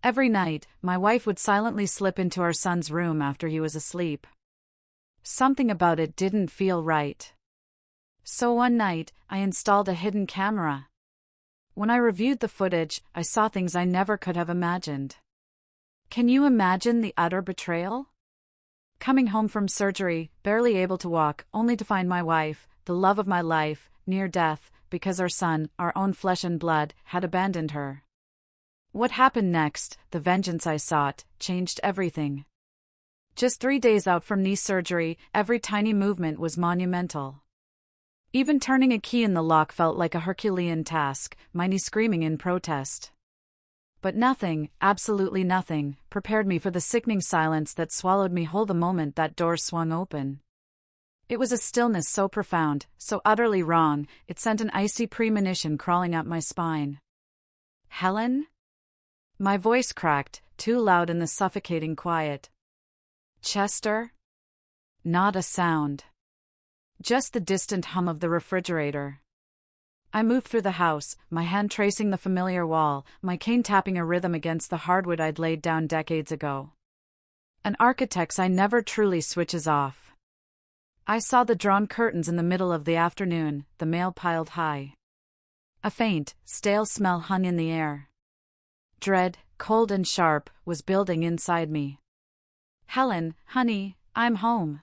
Every night, my wife would silently slip into our son's room after he was asleep. Something about it didn't feel right. So one night, I installed a hidden camera. When I reviewed the footage, I saw things I never could have imagined. Can you imagine the utter betrayal? Coming home from surgery, barely able to walk, only to find my wife, the love of my life, near death, because our son, our own flesh and blood, had abandoned her. What happened next, the vengeance I sought, changed everything. Just 3 days out from knee surgery, every tiny movement was monumental. Even turning a key in the lock felt like a Herculean task, my knee screaming in protest. But nothing, absolutely nothing, prepared me for the sickening silence that swallowed me whole the moment that door swung open. It was a stillness so profound, so utterly wrong, it sent an icy premonition crawling up my spine. Helen? My voice cracked, too loud in the suffocating quiet. Chester? Not a sound. Just the distant hum of the refrigerator. I moved through the house, my hand tracing the familiar wall, my cane tapping a rhythm against the hardwood I'd laid down decades ago. An architect's eye never truly switches off. I saw the drawn curtains in the middle of the afternoon, the mail piled high. A faint, stale smell hung in the air. Dread, cold and sharp, was building inside me. Helen, honey, I'm home.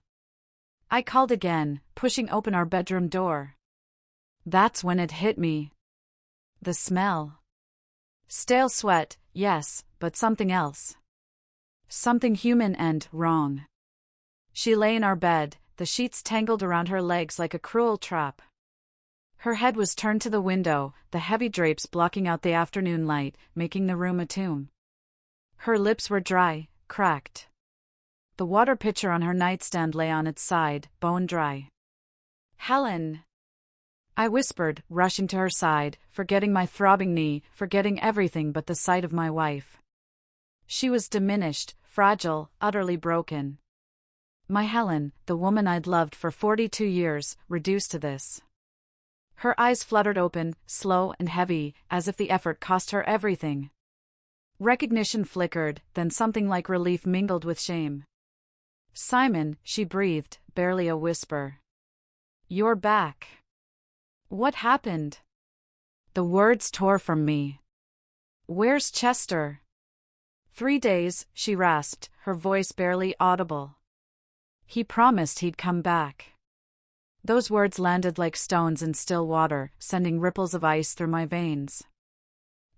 I called again, pushing open our bedroom door. That's when it hit me. The smell. Stale sweat, yes, but something else. Something human and wrong. She lay in our bed, the sheets tangled around her legs like a cruel trap. Her head was turned to the window, the heavy drapes blocking out the afternoon light, making the room a tomb. Her lips were dry, cracked. The water pitcher on her nightstand lay on its side, bone dry. Helen! I whispered, rushing to her side, forgetting my throbbing knee, forgetting everything but the sight of my wife. She was diminished, fragile, utterly broken. My Helen, the woman I'd loved for 42 years, reduced to this. Her eyes fluttered open, slow and heavy, as if the effort cost her everything. Recognition flickered, then something like relief mingled with shame. Simon, she breathed, barely a whisper. You're back. What happened? The words tore from me. Where's Chester? 3 days, she rasped, her voice barely audible. He promised he'd come back. Those words landed like stones in still water, sending ripples of ice through my veins.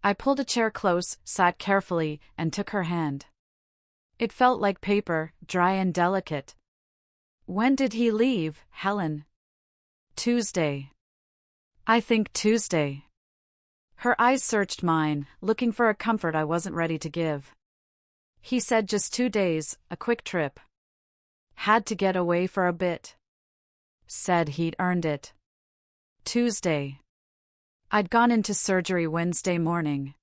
I pulled a chair close, sat carefully, and took her hand. It felt like paper, dry and delicate. When did he leave, Helen? Tuesday. I think Tuesday. Her eyes searched mine, looking for a comfort I wasn't ready to give. He said just 2 days, a quick trip. Had to get away for a bit. Said he'd earned it. Tuesday. I'd gone into surgery Wednesday morning.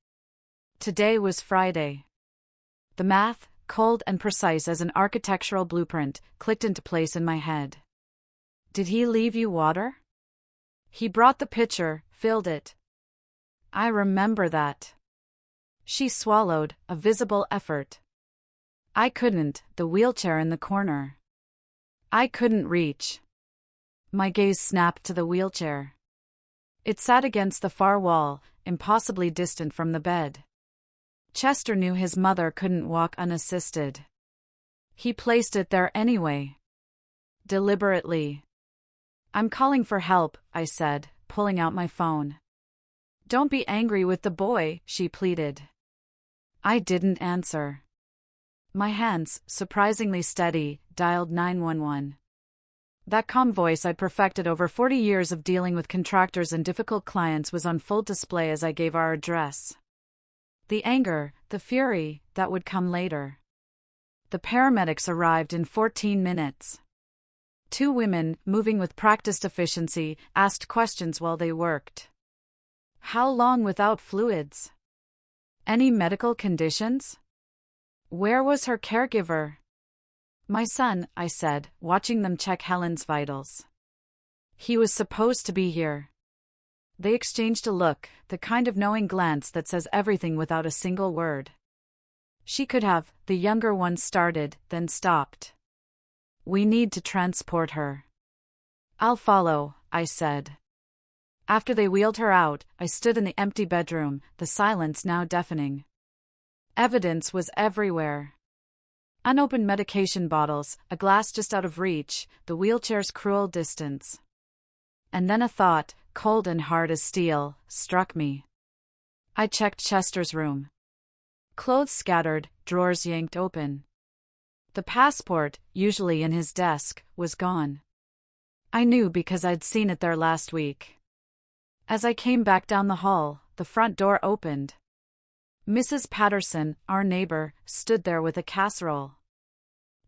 Today was Friday. The math, cold and precise as an architectural blueprint, clicked into place in my head. Did he leave you water? He brought the pitcher, filled it. I remember that. She swallowed, a visible effort. I couldn't, the wheelchair in the corner. I couldn't reach. My gaze snapped to the wheelchair. It sat against the far wall, impossibly distant from the bed. Chester knew his mother couldn't walk unassisted. He placed it there anyway. Deliberately. I'm calling for help, I said, pulling out my phone. Don't be angry with the boy, she pleaded. I didn't answer. My hands, surprisingly steady, dialed 911. That calm voice I'd perfected over 40 years of dealing with contractors and difficult clients was on full display as I gave our address. The anger, the fury, that would come later. The paramedics arrived in 14 minutes. 2 women, moving with practiced efficiency, asked questions while they worked. How long without fluids? Any medical conditions? Where was her caregiver? My son, I said, watching them check Helen's vitals. He was supposed to be here. They exchanged a look, the kind of knowing glance that says everything without a single word. She could have, the younger one started, then stopped. We need to transport her. I'll follow, I said. After they wheeled her out, I stood in the empty bedroom, the silence now deafening. Evidence was everywhere. Unopened medication bottles, a glass just out of reach, the wheelchair's cruel distance. And then a thought, cold and hard as steel, struck me. I checked Chester's room. Clothes scattered, drawers yanked open. The passport, usually in his desk, was gone. I knew because I'd seen it there last week. As I came back down the hall, the front door opened. Mrs. Patterson, our neighbor, stood there with a casserole.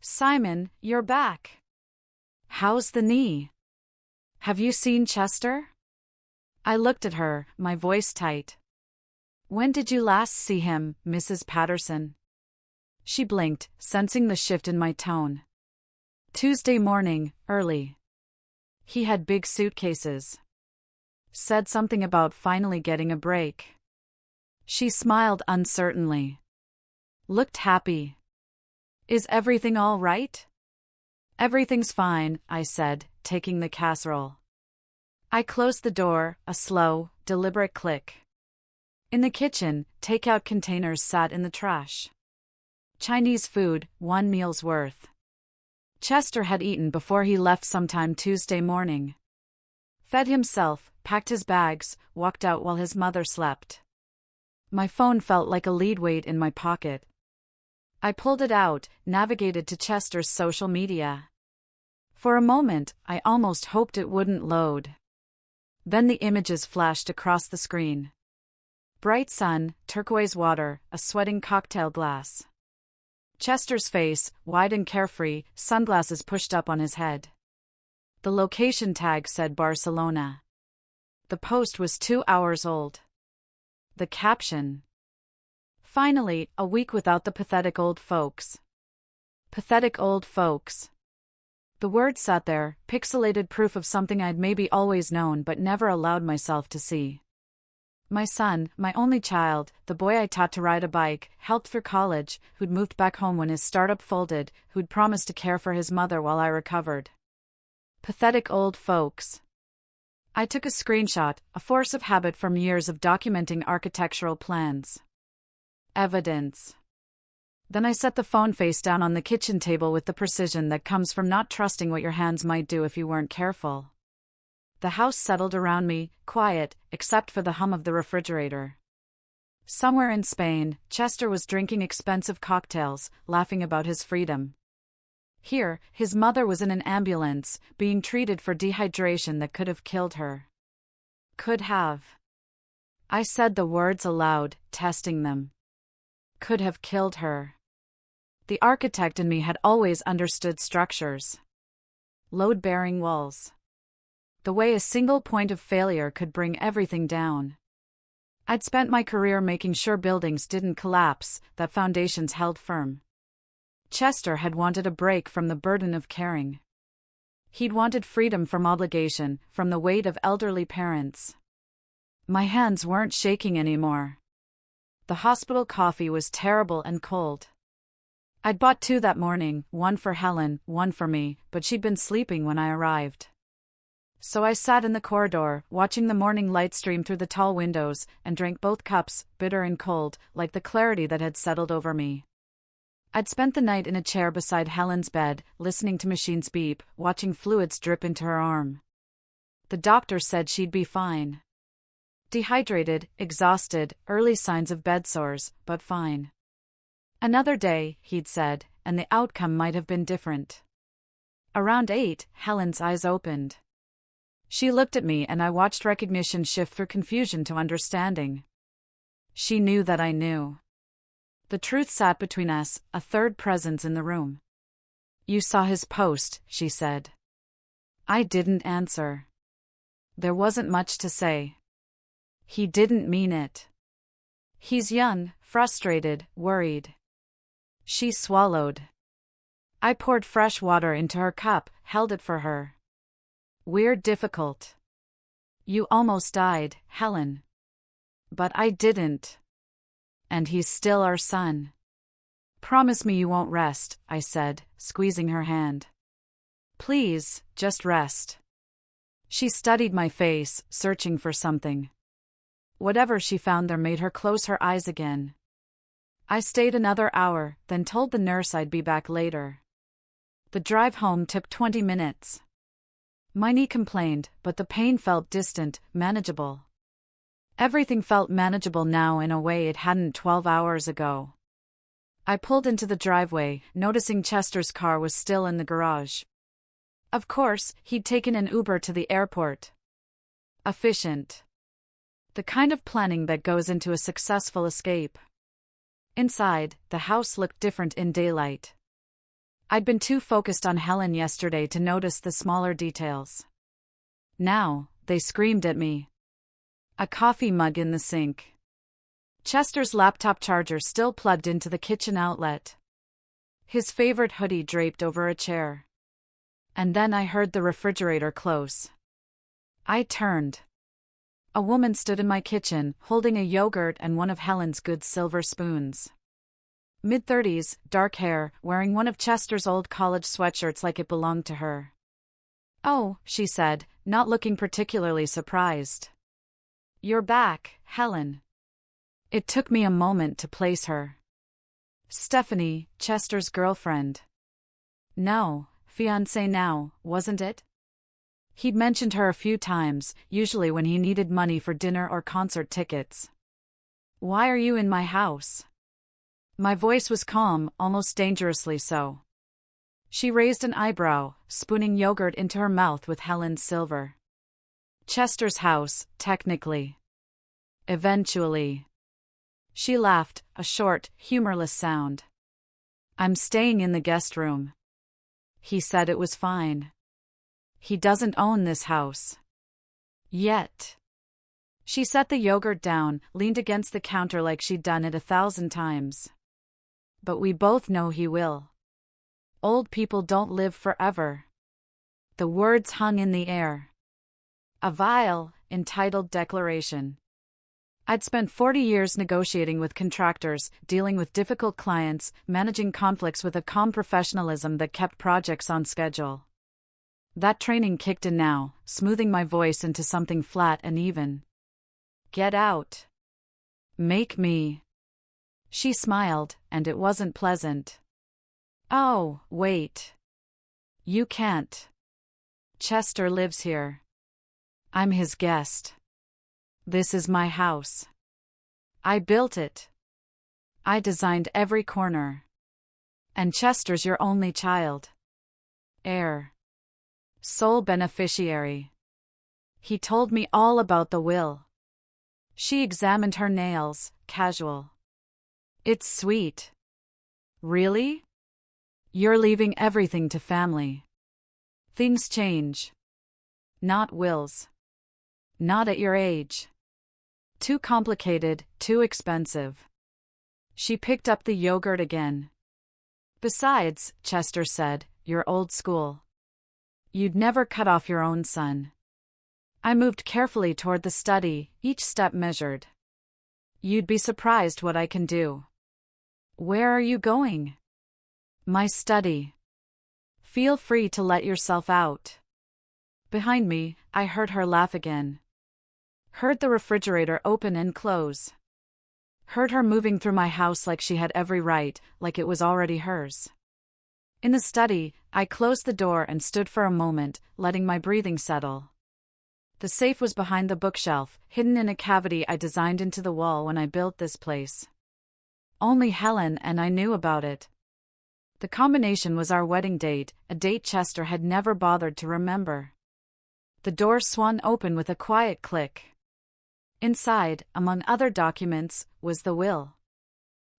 Simon, you're back. How's the knee? Have you seen Chester? I looked at her, my voice tight. When did you last see him, Mrs. Patterson? She blinked, sensing the shift in my tone. Tuesday morning, early. He had big suitcases. Said something about finally getting a break. She smiled uncertainly. Looked happy. Is everything all right? Everything's fine, I said, taking the casserole. I closed the door, a slow, deliberate click. In the kitchen, takeout containers sat in the trash. Chinese food, 1 meal's worth. Chester had eaten before he left sometime Tuesday morning. Fed himself, packed his bags, walked out while his mother slept. My phone felt like a lead weight in my pocket. I pulled it out, navigated to Chester's social media. For a moment, I almost hoped it wouldn't load. Then the images flashed across the screen. Bright sun, turquoise water, a sweating cocktail glass. Chester's face, wide and carefree, sunglasses pushed up on his head. The location tag said Barcelona. The post was 2 hours old. The caption. Finally, a week without the pathetic old folks. Pathetic old folks. The word sat there, pixelated proof of something I'd maybe always known but never allowed myself to see. My son, my only child, the boy I taught to ride a bike, helped through college, who'd moved back home when his startup folded, who'd promised to care for his mother while I recovered. Pathetic old folks. I took a screenshot, a force of habit from years of documenting architectural plans. Evidence. Then I set the phone face down on the kitchen table with the precision that comes from not trusting what your hands might do if you weren't careful. The house settled around me, quiet, except for the hum of the refrigerator. Somewhere in Spain, Chester was drinking expensive cocktails, laughing about his freedom. Here, his mother was in an ambulance, being treated for dehydration that could have killed her. Could have. I said the words aloud, testing them. Could have killed her. The architect in me had always understood structures. Load-bearing walls. The way a single point of failure could bring everything down. I'd spent my career making sure buildings didn't collapse, that foundations held firm. Chester had wanted a break from the burden of caring. He'd wanted freedom from obligation, from the weight of elderly parents. My hands weren't shaking anymore. The hospital coffee was terrible and cold. I'd bought 2 that morning, 1 for Helen, 1 for me, but she'd been sleeping when I arrived. So I sat in the corridor, watching the morning light stream through the tall windows, and drank both cups, bitter and cold, like the clarity that had settled over me. I'd spent the night in a chair beside Helen's bed, listening to machines beep, watching fluids drip into her arm. The doctor said she'd be fine. Dehydrated, exhausted, early signs of bed sores, but fine. Another day, he'd said, and the outcome might have been different. Around 8, Helen's eyes opened. She looked at me and I watched recognition shift through confusion to understanding. She knew that I knew. The truth sat between us, a third presence in the room. You saw his post, she said. I didn't answer. There wasn't much to say. He didn't mean it. He's young, frustrated, worried. She swallowed. I poured fresh water into her cup, held it for her. We're difficult. You almost died, Helen. But I didn't. And he's still our son. Promise me you won't rest, I said, squeezing her hand. Please, just rest. She studied my face, searching for something. Whatever she found there made her close her eyes again. I stayed another hour, then told the nurse I'd be back later. The drive home took 20 minutes. My knee complained, but the pain felt distant, manageable. Everything felt manageable now in a way it hadn't 12 hours ago. I pulled into the driveway, noticing Chester's car was still in the garage. Of course, he'd taken an Uber to the airport. Efficient. The kind of planning that goes into a successful escape. Inside, the house looked different in daylight. I'd been too focused on Helen yesterday to notice the smaller details. Now, they screamed at me. A coffee mug in the sink. Chester's laptop charger still plugged into the kitchen outlet. His favorite hoodie draped over a chair. And then I heard the refrigerator close. I turned. A woman stood in my kitchen, holding a yogurt and one of Helen's good silver spoons. Mid-30s, dark hair, wearing one of Chester's old college sweatshirts like it belonged to her. "Oh," she said, not looking particularly surprised. "You're back, Helen." It took me a moment to place her. Stephanie, Chester's girlfriend. No, fiancée now, wasn't it? He'd mentioned her a few times, usually when he needed money for dinner or concert tickets. "Why are you in my house?" My voice was calm, almost dangerously so. She raised an eyebrow, spooning yogurt into her mouth with Helen's silver. "Chester's house, technically. Eventually." She laughed, a short, humorless sound. "I'm staying in the guest room." He said it was fine. He doesn't own this house. Yet. She set the yogurt down, leaned against the counter like she'd done it 1,000 times. But we both know he will. Old people don't live forever. The words hung in the air. A vile, entitled declaration. I'd spent 40 years negotiating with contractors, dealing with difficult clients, managing conflicts with a calm professionalism that kept projects on schedule. That training kicked in now, smoothing my voice into something flat and even. "Get out. Make me." She smiled, and it wasn't pleasant. "Oh, wait. You can't. Chester lives here. I'm his guest. This is my house. I built it. I designed every corner. And Chester's your only child. Heir. Sole beneficiary. He told me all about the will." She examined her nails, casual. "It's sweet." "Really? You're leaving everything to family." "Things change. Not wills. Not at your age. Too complicated, too expensive." She picked up the yogurt again. "Besides," Chester said, "you're old school. You'd never cut off your own son." I moved carefully toward the study, each step measured. "You'd be surprised what I can do." "Where are you going?" "My study." "Feel free to let yourself out." Behind me, I heard her laugh again. Heard the refrigerator open and close. Heard her moving through my house like she had every right, like it was already hers. In the study, I closed the door and stood for a moment, letting my breathing settle. The safe was behind the bookshelf, hidden in a cavity I designed into the wall when I built this place. Only Helen and I knew about it. The combination was our wedding date, a date Chester had never bothered to remember. The door swung open with a quiet click. Inside, among other documents, was the will.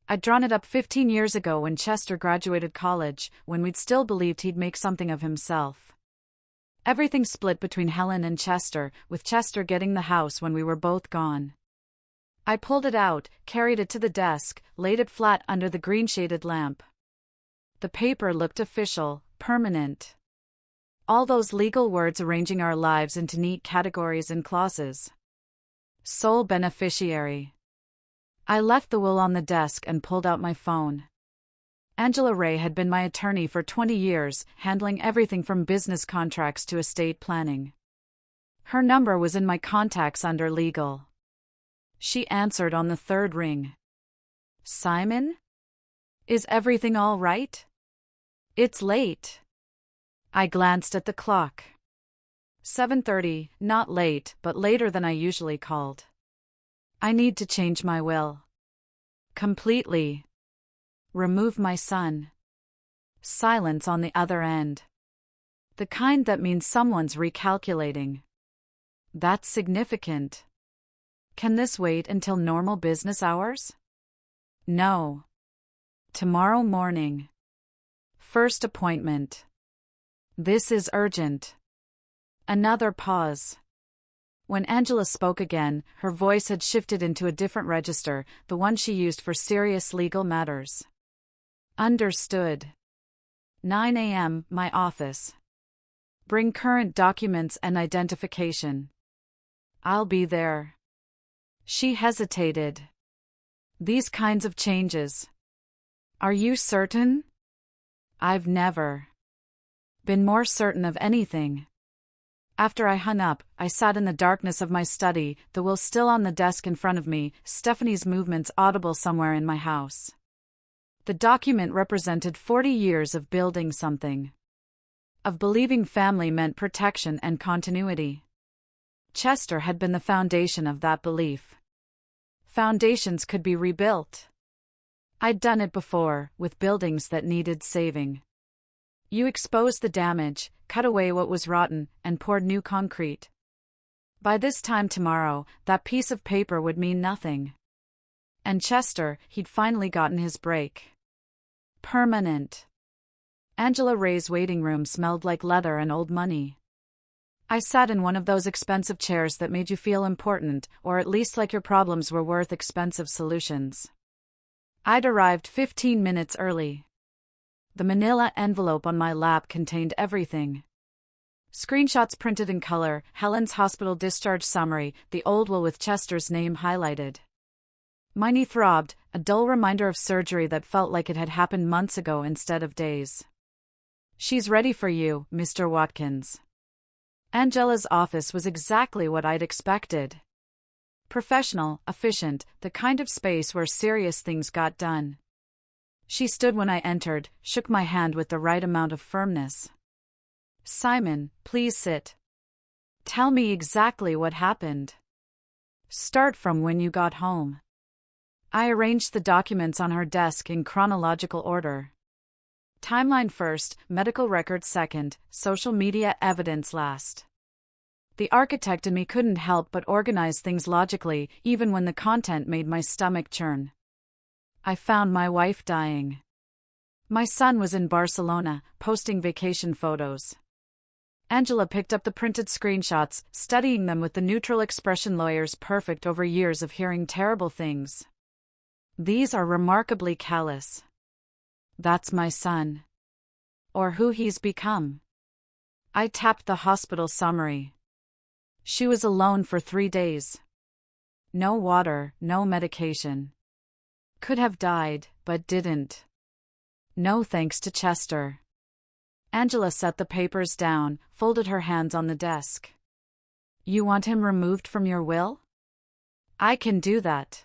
I'd drawn it up 15 years ago when Chester graduated college, when we'd still believed he'd make something of himself. Everything split between Helen and Chester, with Chester getting the house when we were both gone. I pulled it out, carried it to the desk, laid it flat under the green-shaded lamp. The paper looked official, permanent. All those legal words arranging our lives into neat categories and clauses. Sole beneficiary. I left the will on the desk and pulled out my phone. Angela Ray had been my attorney for 20 years, handling everything from business contracts to estate planning. Her number was in my contacts under legal. She answered on the third ring. Simon? Is everything all right? It's late. I glanced at the clock. 7:30, not late, but later than I usually called. I need to change my will. Completely. Remove my son. Silence on the other end. The kind that means someone's recalculating. That's significant. Can this wait until normal business hours? No. Tomorrow morning. First appointment. This is urgent. Another pause. When Angela spoke again, her voice had shifted into a different register, the one she used for serious legal matters. Understood. 9 a.m., my office. Bring current documents and identification. I'll be there. She hesitated. These kinds of changes. Are you certain? I've never been more certain of anything. After I hung up, I sat in the darkness of my study, the will still on the desk in front of me, Stephanie's movements audible somewhere in my house. The document represented 40 years of building something. Of believing family meant protection and continuity. Chester had been the foundation of that belief. Foundations could be rebuilt. I'd done it before, with buildings that needed saving. You exposed the damage, cut away what was rotten, and poured new concrete. By this time tomorrow, that piece of paper would mean nothing. And Chester, he'd finally gotten his break. Permanent. Angela Ray's waiting room smelled like leather and old money. I sat in one of those expensive chairs that made you feel important, or at least like your problems were worth expensive solutions. I'd arrived 15 minutes early. The manila envelope on my lap contained everything. Screenshots printed in color, Helen's hospital discharge summary, the old will with Chester's name highlighted. My knee throbbed, a dull reminder of surgery that felt like it had happened months ago instead of days. She's ready for you, Mr. Watkins. Angela's office was exactly what I'd expected. Professional, efficient, the kind of space where serious things got done. She stood when I entered, shook my hand with the right amount of firmness. Simon, please sit. Tell me exactly what happened. Start from when you got home. I arranged the documents on her desk in chronological order. Timeline first, medical records second, social media evidence last. The architect in me couldn't help but organize things logically, even when the content made my stomach churn. I found my wife dying. My son was in Barcelona, posting vacation photos. Angela picked up the printed screenshots, studying them with the neutral expression lawyers perfect over years of hearing terrible things. These are remarkably callous. That's my son. Or who he's become. I tapped the hospital summary. She was alone for 3 days. No water, no medication. Could have died, but didn't. No thanks to Chester. Angela set the papers down, folded her hands on the desk. You want him removed from your will? I can do that.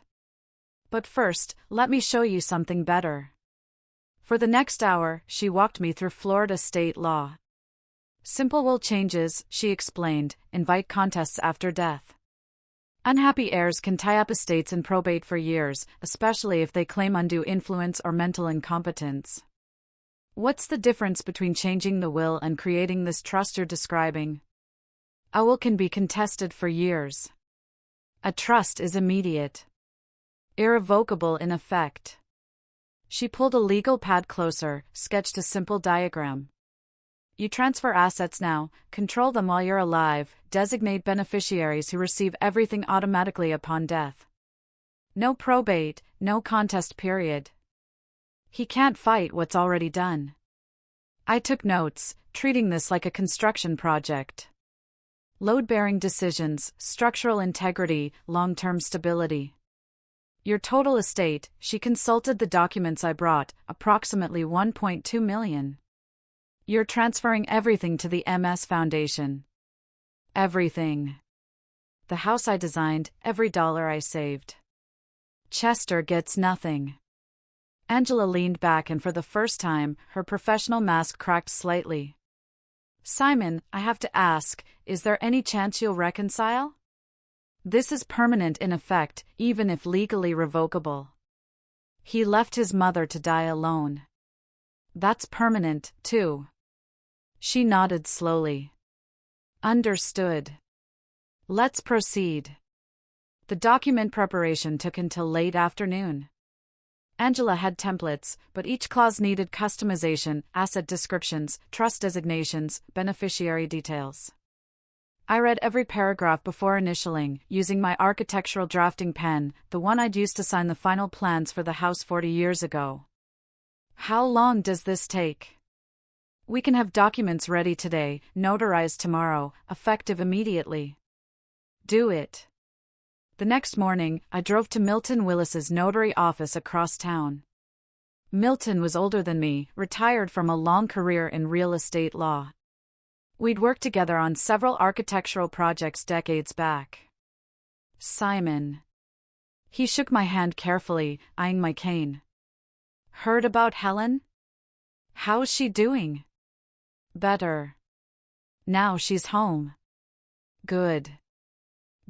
But first, let me show you something better. For the next hour, she walked me through Florida state law. Simple will changes, she explained, invite contests after death. Unhappy heirs can tie up estates in probate for years, especially if they claim undue influence or mental incompetence. What's the difference between changing the will and creating this trust you're describing? A will can be contested for years. A trust is immediate. Irrevocable in effect. She pulled a legal pad closer, sketched a simple diagram. You transfer assets now, control them while you're alive, designate beneficiaries who receive everything automatically upon death. No probate, no contest period. He can't fight what's already done. I took notes, treating this like a construction project. Load-bearing decisions, structural integrity, long-term stability. Your total estate, she consulted the documents I brought, approximately 1.2 million. You're transferring everything to the MS Foundation. Everything. The house I designed, every dollar I saved. Chester gets nothing. Angela leaned back and for the first time, her professional mask cracked slightly. Simon, I have to ask, is there any chance you'll reconcile? This is permanent in effect, even if legally revocable. He left his mother to die alone. That's permanent, too. She nodded slowly. Understood. Let's proceed. The document preparation took until late afternoon. Angela had templates, but each clause needed customization, asset descriptions, trust designations, beneficiary details. I read every paragraph before initialing, using my architectural drafting pen, the one I'd used to sign the final plans for the house 40 years ago. How long does this take? We can have documents ready today, notarized tomorrow, effective immediately. Do it. The next morning, I drove to Milton Willis's notary office across town. Milton was older than me, retired from a long career in real estate law. We'd worked together on several architectural projects decades back. Simon. He shook my hand carefully, eyeing my cane. Heard about Helen? How's she doing? Better. Now she's home. Good.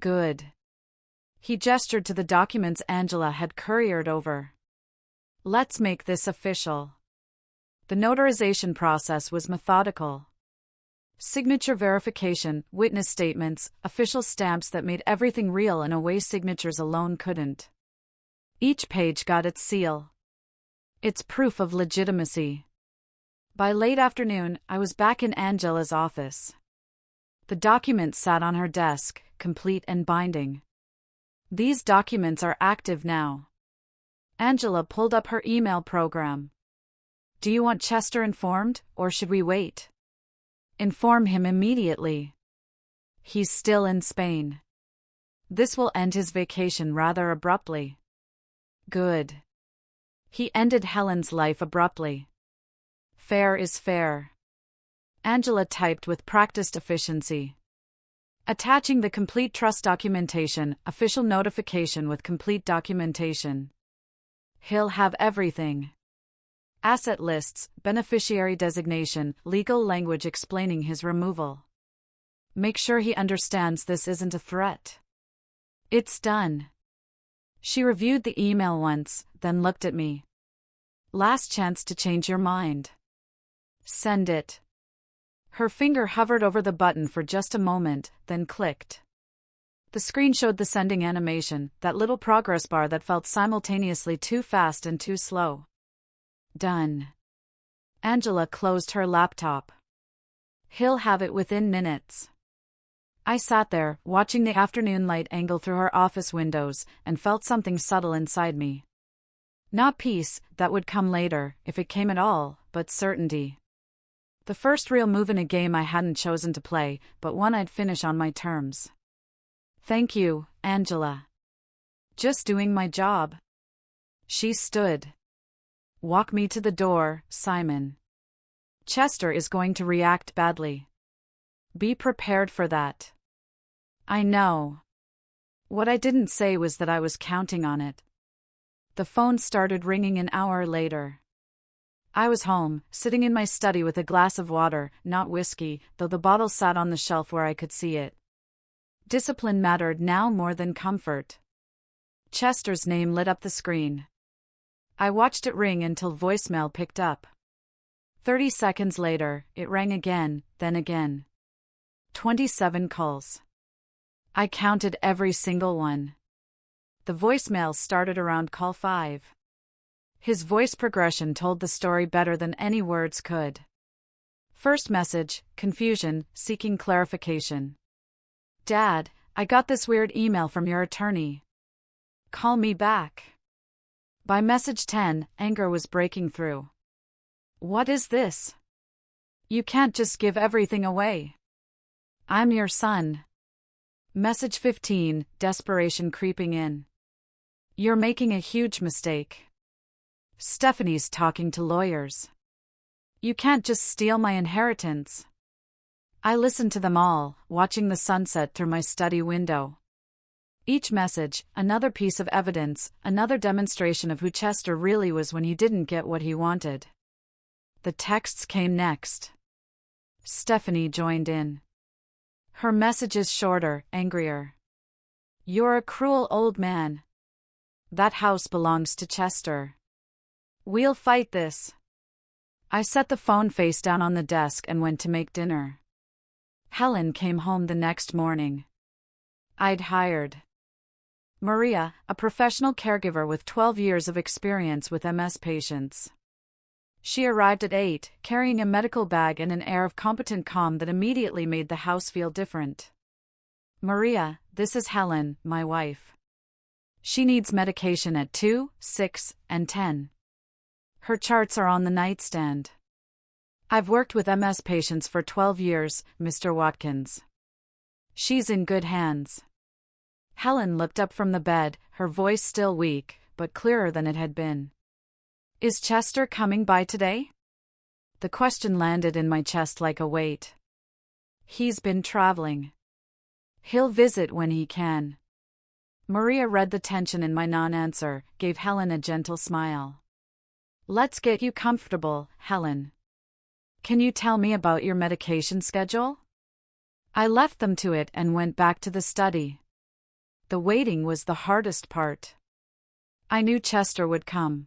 Good. He gestured to the documents Angela had couriered over. Let's make this official. The notarization process was methodical. Signature verification, witness statements, official stamps that made everything real in a way signatures alone couldn't. Each page got its seal. It's proof of legitimacy. By late afternoon, I was back in Angela's office. The documents sat on her desk, complete and binding. These documents are active now. Angela pulled up her email program. Do you want Chester informed, or should we wait? Inform him immediately. He's still in Spain. This will end his vacation rather abruptly. Good. He ended Helen's life abruptly. Fair is fair. Angela typed with practiced efficiency. Attaching the complete trust documentation, official notification with complete documentation. He'll have everything. Asset lists, beneficiary designation, legal language explaining his removal. Make sure he understands this isn't a threat. It's done. She reviewed the email once, then looked at me. Last chance to change your mind. Send it. Her finger hovered over the button for just a moment, then clicked. The screen showed the sending animation, that little progress bar that felt simultaneously too fast and too slow. Done. Angela closed her laptop. He'll have it within minutes. I sat there, watching the afternoon light angle through her office windows, and felt something subtle inside me. Not peace, that would come later, if it came at all, but certainty. The first real move in a game I hadn't chosen to play, but one I'd finish on my terms. Thank you, Angela. Just doing my job. She stood. Walk me to the door, Simon. Chester is going to react badly. Be prepared for that. I know. What I didn't say was that I was counting on it. The phone started ringing an hour later. I was home, sitting in my study with a glass of water, not whiskey, though the bottle sat on the shelf where I could see it. Discipline mattered now more than comfort. Chester's name lit up the screen. I watched it ring until voicemail picked up. 30 seconds later, it rang again, then again. 27 calls. I counted every single one. The voicemail started around call 5. His voice progression told the story better than any words could. First message, confusion, seeking clarification. Dad, I got this weird email from your attorney. Call me back. By message 10, anger was breaking through. What is this? You can't just give everything away. I'm your son. Message 15, desperation creeping in. You're making a huge mistake. Stephanie's talking to lawyers. You can't just steal my inheritance. I listened to them all, watching the sunset through my study window. Each message, another piece of evidence, another demonstration of who Chester really was when he didn't get what he wanted. The texts came next. Stephanie joined in. Her messages shorter, angrier. You're a cruel old man. That house belongs to Chester. We'll fight this. I set the phone face down on the desk and went to make dinner. Helen came home the next morning. I'd hired Maria, a professional caregiver with 12 years of experience with MS patients. She arrived at 8, carrying a medical bag and an air of competent calm that immediately made the house feel different. Maria, this is Helen, my wife. She needs medication at 2, 6, and 10. Her charts are on the nightstand. I've worked with MS patients for 12 years, Mr. Watkins. She's in good hands. Helen looked up from the bed, her voice still weak, but clearer than it had been. Is Chester coming by today? The question landed in my chest like a weight. He's been traveling. He'll visit when he can. Maria read the tension in my non-answer, gave Helen a gentle smile. Let's get you comfortable, Helen. Can you tell me about your medication schedule? I left them to it and went back to the study. The waiting was the hardest part. I knew Chester would come.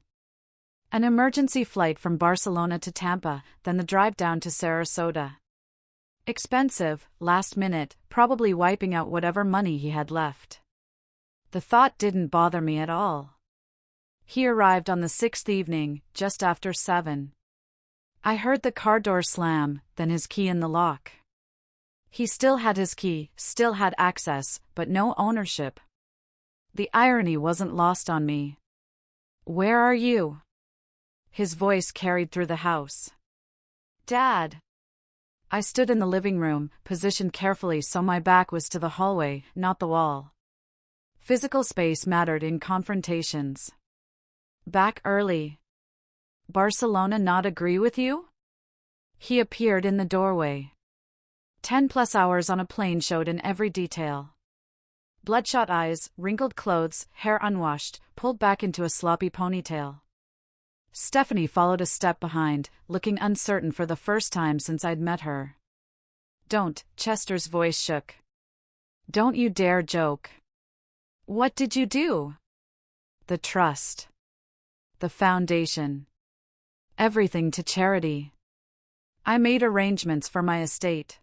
An emergency flight from Barcelona to Tampa, then the drive down to Sarasota. Expensive, last minute, probably wiping out whatever money he had left. The thought didn't bother me at all. He arrived on the 6th evening, just after 7. I heard the car door slam, then his key in the lock. He still had his key, still had access, but no ownership. The irony wasn't lost on me. Where are you? His voice carried through the house. Dad. I stood in the living room, positioned carefully so my back was to the hallway, not the wall. Physical space mattered in confrontations. Back early. Barcelona not agree with you? He appeared in the doorway. 10+ hours on a plane showed in every detail. Bloodshot eyes, wrinkled clothes, hair unwashed, pulled back into a sloppy ponytail. Stephanie followed a step behind, looking uncertain for the first time since I'd met her. Don't, Chester's voice shook. Don't you dare joke. What did you do? The trust. The foundation. Everything to charity. I made arrangements for my estate.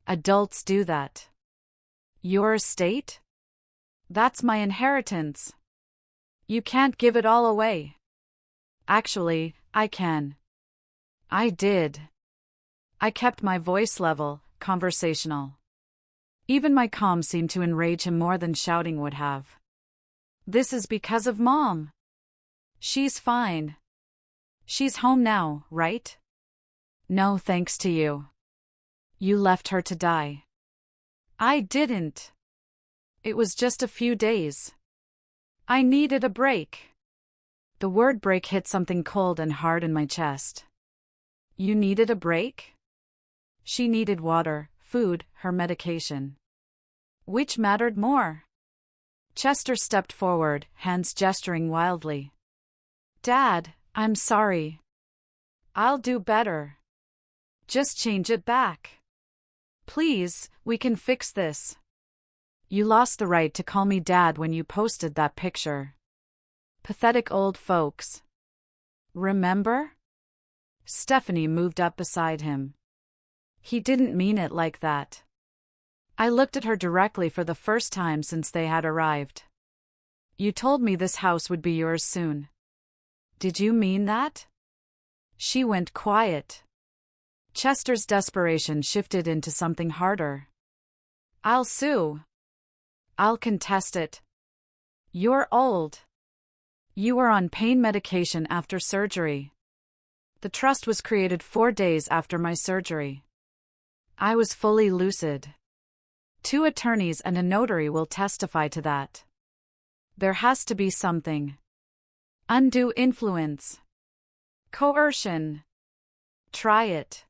Adults do that. Your estate? That's my inheritance. You can't give it all away. Actually, I can. I did. I kept my voice level, conversational. Even my calm seemed to enrage him more than shouting would have. This is because of Mom. She's fine. She's home now, right? No thanks to you. You left her to die. I didn't. It was just a few days. I needed a break. The word break hit something cold and hard in my chest. You needed a break? She needed water, food, her medication. Which mattered more? Chester stepped forward, hands gesturing wildly. Dad, I'm sorry. I'll do better. Just change it back. Please, we can fix this. You lost the right to call me Dad when you posted that picture. Pathetic old folks. Remember? Stephanie moved up beside him. He didn't mean it like that. I looked at her directly for the first time since they had arrived. You told me this house would be yours soon. Did you mean that? She went quiet. Chester's desperation shifted into something harder. I'll sue. I'll contest it. You're old. You were on pain medication after surgery. The trust was created 4 days after my surgery. I was fully lucid. 2 attorneys and a notary will testify to that. There has to be something. Undue influence. Coercion. Try it.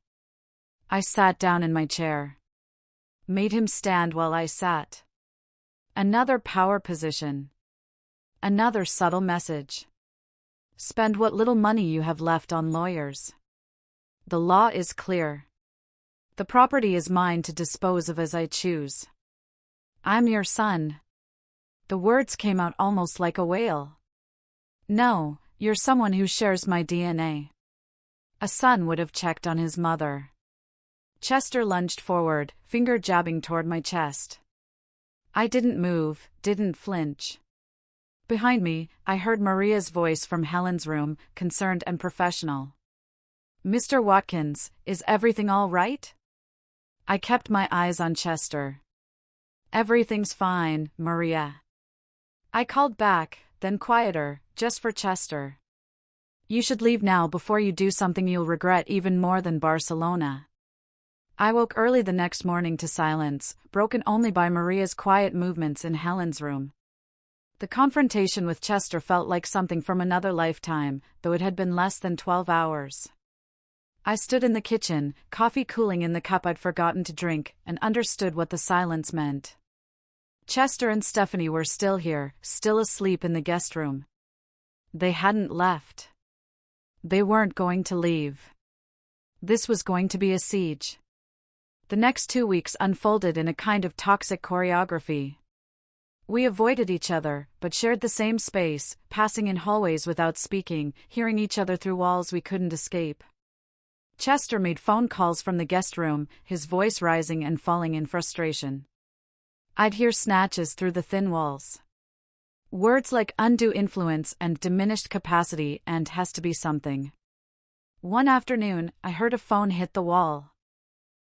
I sat down in my chair. Made him stand while I sat. Another power position. Another subtle message. Spend what little money you have left on lawyers. The law is clear. The property is mine to dispose of as I choose. I'm your son. The words came out almost like a wail. No, you're someone who shares my DNA. A son would have checked on his mother. Chester lunged forward, finger jabbing toward my chest. I didn't move, didn't flinch. Behind me, I heard Maria's voice from Helen's room, concerned and professional. Mr. Watkins, is everything all right? I kept my eyes on Chester. Everything's fine, Maria. I called back, then quieter, just for Chester. You should leave now before you do something you'll regret even more than Barcelona. I woke early the next morning to silence, broken only by Maria's quiet movements in Helen's room. The confrontation with Chester felt like something from another lifetime, though it had been less than 12 hours. I stood in the kitchen, coffee cooling in the cup I'd forgotten to drink, and understood what the silence meant. Chester and Stephanie were still here, still asleep in the guest room. They hadn't left. They weren't going to leave. This was going to be a siege. The next 2 weeks unfolded in a kind of toxic choreography. We avoided each other, but shared the same space, passing in hallways without speaking, hearing each other through walls we couldn't escape. Chester made phone calls from the guest room, his voice rising and falling in frustration. I'd hear snatches through the thin walls. Words like undue influence and diminished capacity and has to be something. One afternoon, I heard a phone hit the wall.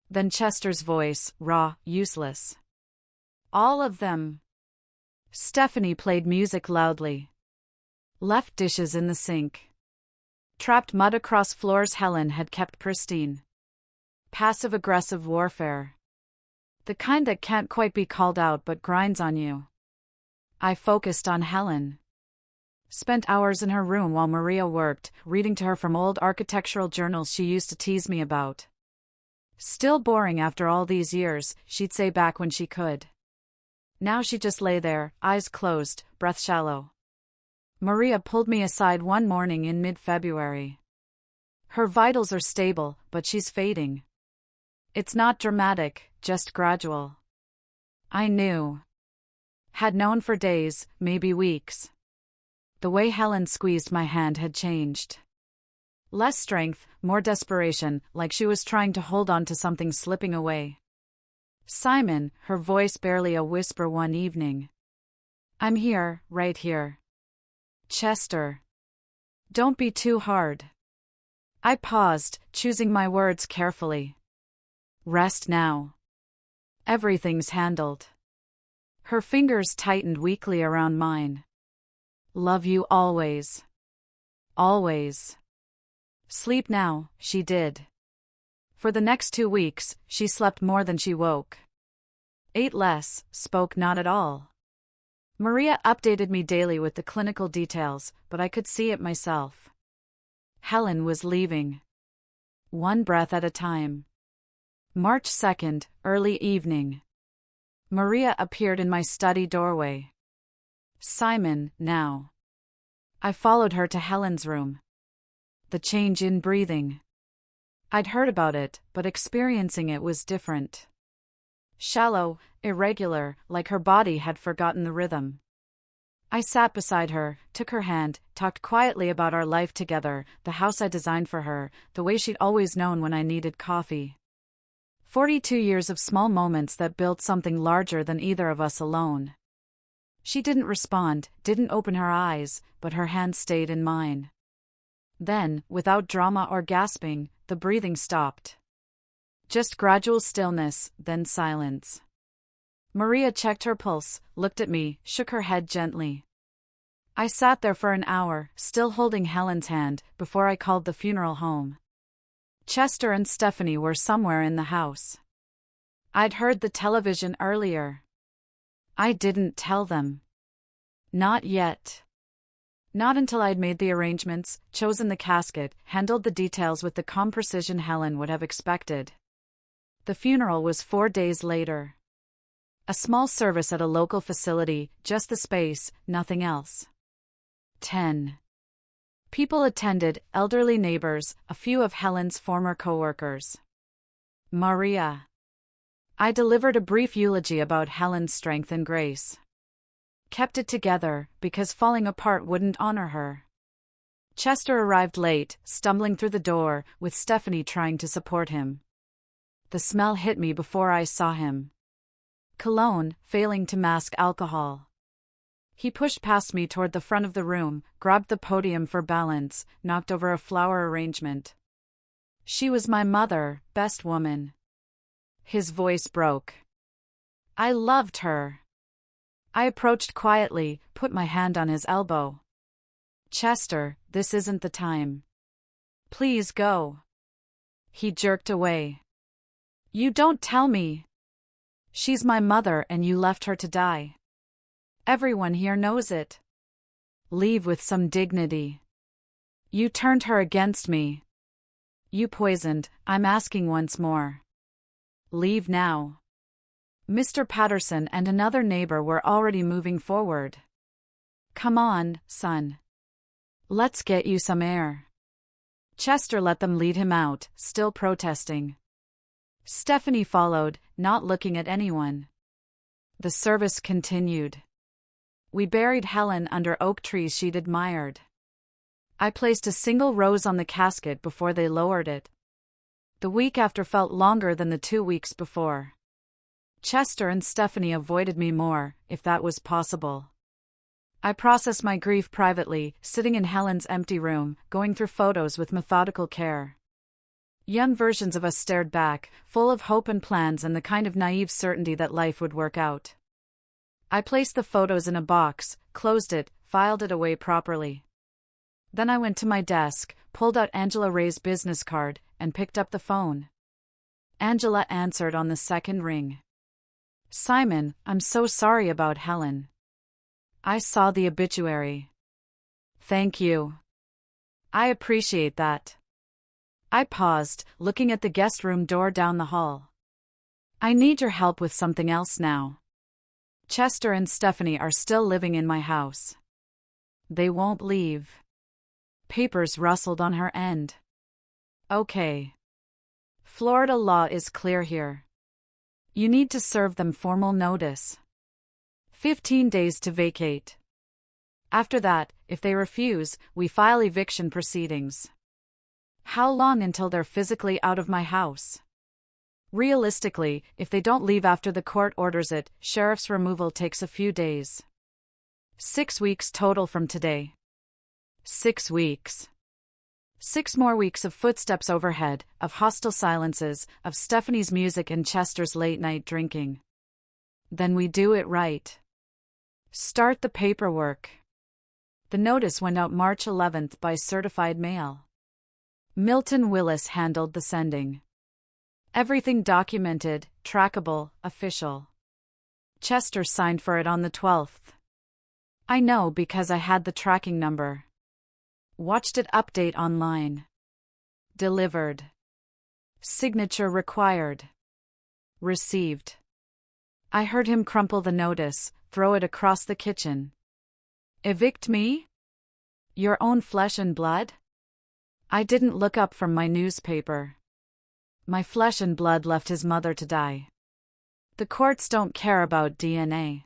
Then Chester's voice, raw, useless. All of them. Stephanie played music loudly. Left dishes in the sink. Trapped mud across floors Helen had kept pristine. Passive-aggressive warfare. The kind that can't quite be called out but grinds on you. I focused on Helen. Spent hours in her room while Maria worked, reading to her from old architectural journals she used to tease me about. Still boring after all these years, she'd say back when she could. Now she just lay there, eyes closed, breath shallow. Maria pulled me aside one morning in mid-February. Her vitals are stable, but she's fading. It's not dramatic, just gradual. I knew. Had known for days, maybe weeks. The way Helen squeezed my hand had changed. Less strength, more desperation, like she was trying to hold on to something slipping away. Simon, her voice barely a whisper one evening. I'm here, right here. Chester. Don't be too hard. I paused, choosing my words carefully. Rest now. Everything's handled. Her fingers tightened weakly around mine. Love you always. Always. Sleep now, she did. For the next 2 weeks, she slept more than she woke. Ate less, spoke not at all. Maria updated me daily with the clinical details, but I could see it myself. Helen was leaving. One breath at a time. March 2nd, early evening. Maria appeared in my study doorway. Simon, now. I followed her to Helen's room. The change in breathing. I'd heard about it, but experiencing it was different. Shallow, irregular, like her body had forgotten the rhythm. I sat beside her, took her hand, talked quietly about our life together, the house I designed for her, the way she'd always known when I needed coffee. 42 years of small moments that built something larger than either of us alone. She didn't respond, didn't open her eyes, but her hand stayed in mine. Then, without drama or gasping, the breathing stopped. Just gradual stillness, then silence. Maria checked her pulse, looked at me, shook her head gently. I sat there for an hour, still holding Helen's hand, before I called the funeral home. Chester and Stephanie were somewhere in the house. I'd heard the television earlier. I didn't tell them. Not yet. Not until I'd made the arrangements, chosen the casket, handled the details with the calm precision Helen would have expected. The funeral was 4 days later. A small service at a local facility, just the space, nothing else. 10 people attended, elderly neighbors, a few of Helen's former co-workers. Maria. I delivered a brief eulogy about Helen's strength and grace. Kept it together, because falling apart wouldn't honor her. Chester arrived late, stumbling through the door, with Stephanie trying to support him. The smell hit me before I saw him. Cologne, failing to mask alcohol. He pushed past me toward the front of the room, grabbed the podium for balance, knocked over a flower arrangement. She was my mother, best woman. His voice broke. I loved her. I approached quietly, put my hand on his elbow. Chester, this isn't the time. Please go. He jerked away. You don't tell me. She's my mother and you left her to die. Everyone here knows it. Leave with some dignity. You turned her against me. You poisoned, I'm asking once more. Leave now. Mr. Patterson and another neighbor were already moving forward. Come on, son. Let's get you some air. Chester let them lead him out, still protesting. Stephanie followed, not looking at anyone. The service continued. We buried Helen under oak trees she'd admired. I placed a single rose on the casket before they lowered it. The week after felt longer than the 2 weeks before. Chester and Stephanie avoided me more, if that was possible. I processed my grief privately, sitting in Helen's empty room, going through photos with methodical care. Young versions of us stared back, full of hope and plans and the kind of naive certainty that life would work out. I placed the photos in a box, closed it, filed it away properly. Then I went to my desk, pulled out Angela Ray's business card, and picked up the phone. Angela answered on the second ring. Simon, I'm so sorry about Helen. I saw the obituary. Thank you. I appreciate that. I paused, looking at the guest room door down the hall. I need your help with something else now. Chester and Stephanie are still living in my house. They won't leave. Papers rustled on her end. Okay. Florida law is clear here. You need to serve them formal notice. 15 days to vacate. After that, if they refuse, we file eviction proceedings. How long until they're physically out of my house? Realistically, if they don't leave after the court orders it, sheriff's removal takes a few days. 6 weeks total from today. 6 weeks. 6 more weeks of footsteps overhead, of hostile silences, of Stephanie's music and Chester's late-night drinking. Then we do it right. Start the paperwork. The notice went out March 11th by certified mail. Milton Willis handled the sending. Everything documented, trackable, official. Chester signed for it on the 12th. I know because I had the tracking number. Watched it update online. Delivered. Signature required. Received. I heard him crumple the notice, throw it across the kitchen. Evict me? Your own flesh and blood? I didn't look up from my newspaper. My flesh and blood left his mother to die. The courts don't care about DNA.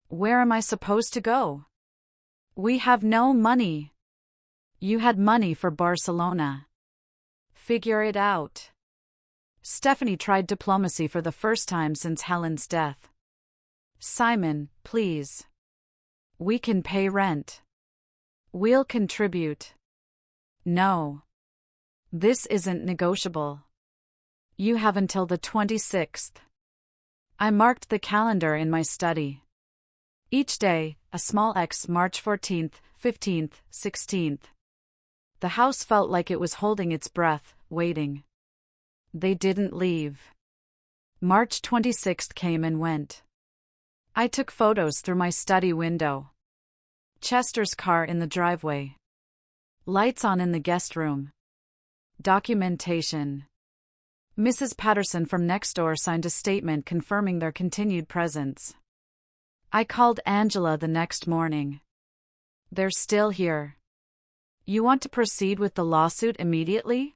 Where am I supposed to go? We have no money. You had money for Barcelona. Figure it out. Stephanie tried diplomacy for the first time since Helen's death. Simon, please. We can pay rent. We'll contribute. No. This isn't negotiable. You have until the 26th. I marked the calendar in my study. Each day, a small X, March 14th, 15th, 16th. The house felt like it was holding its breath, waiting. They didn't leave. March 26th came and went. I took photos through my study window. Chester's car in the driveway. Lights on in the guest room. Documentation. Mrs. Patterson from next door signed a statement confirming their continued presence. I called Angela the next morning. They're still here. You want to proceed with the lawsuit immediately?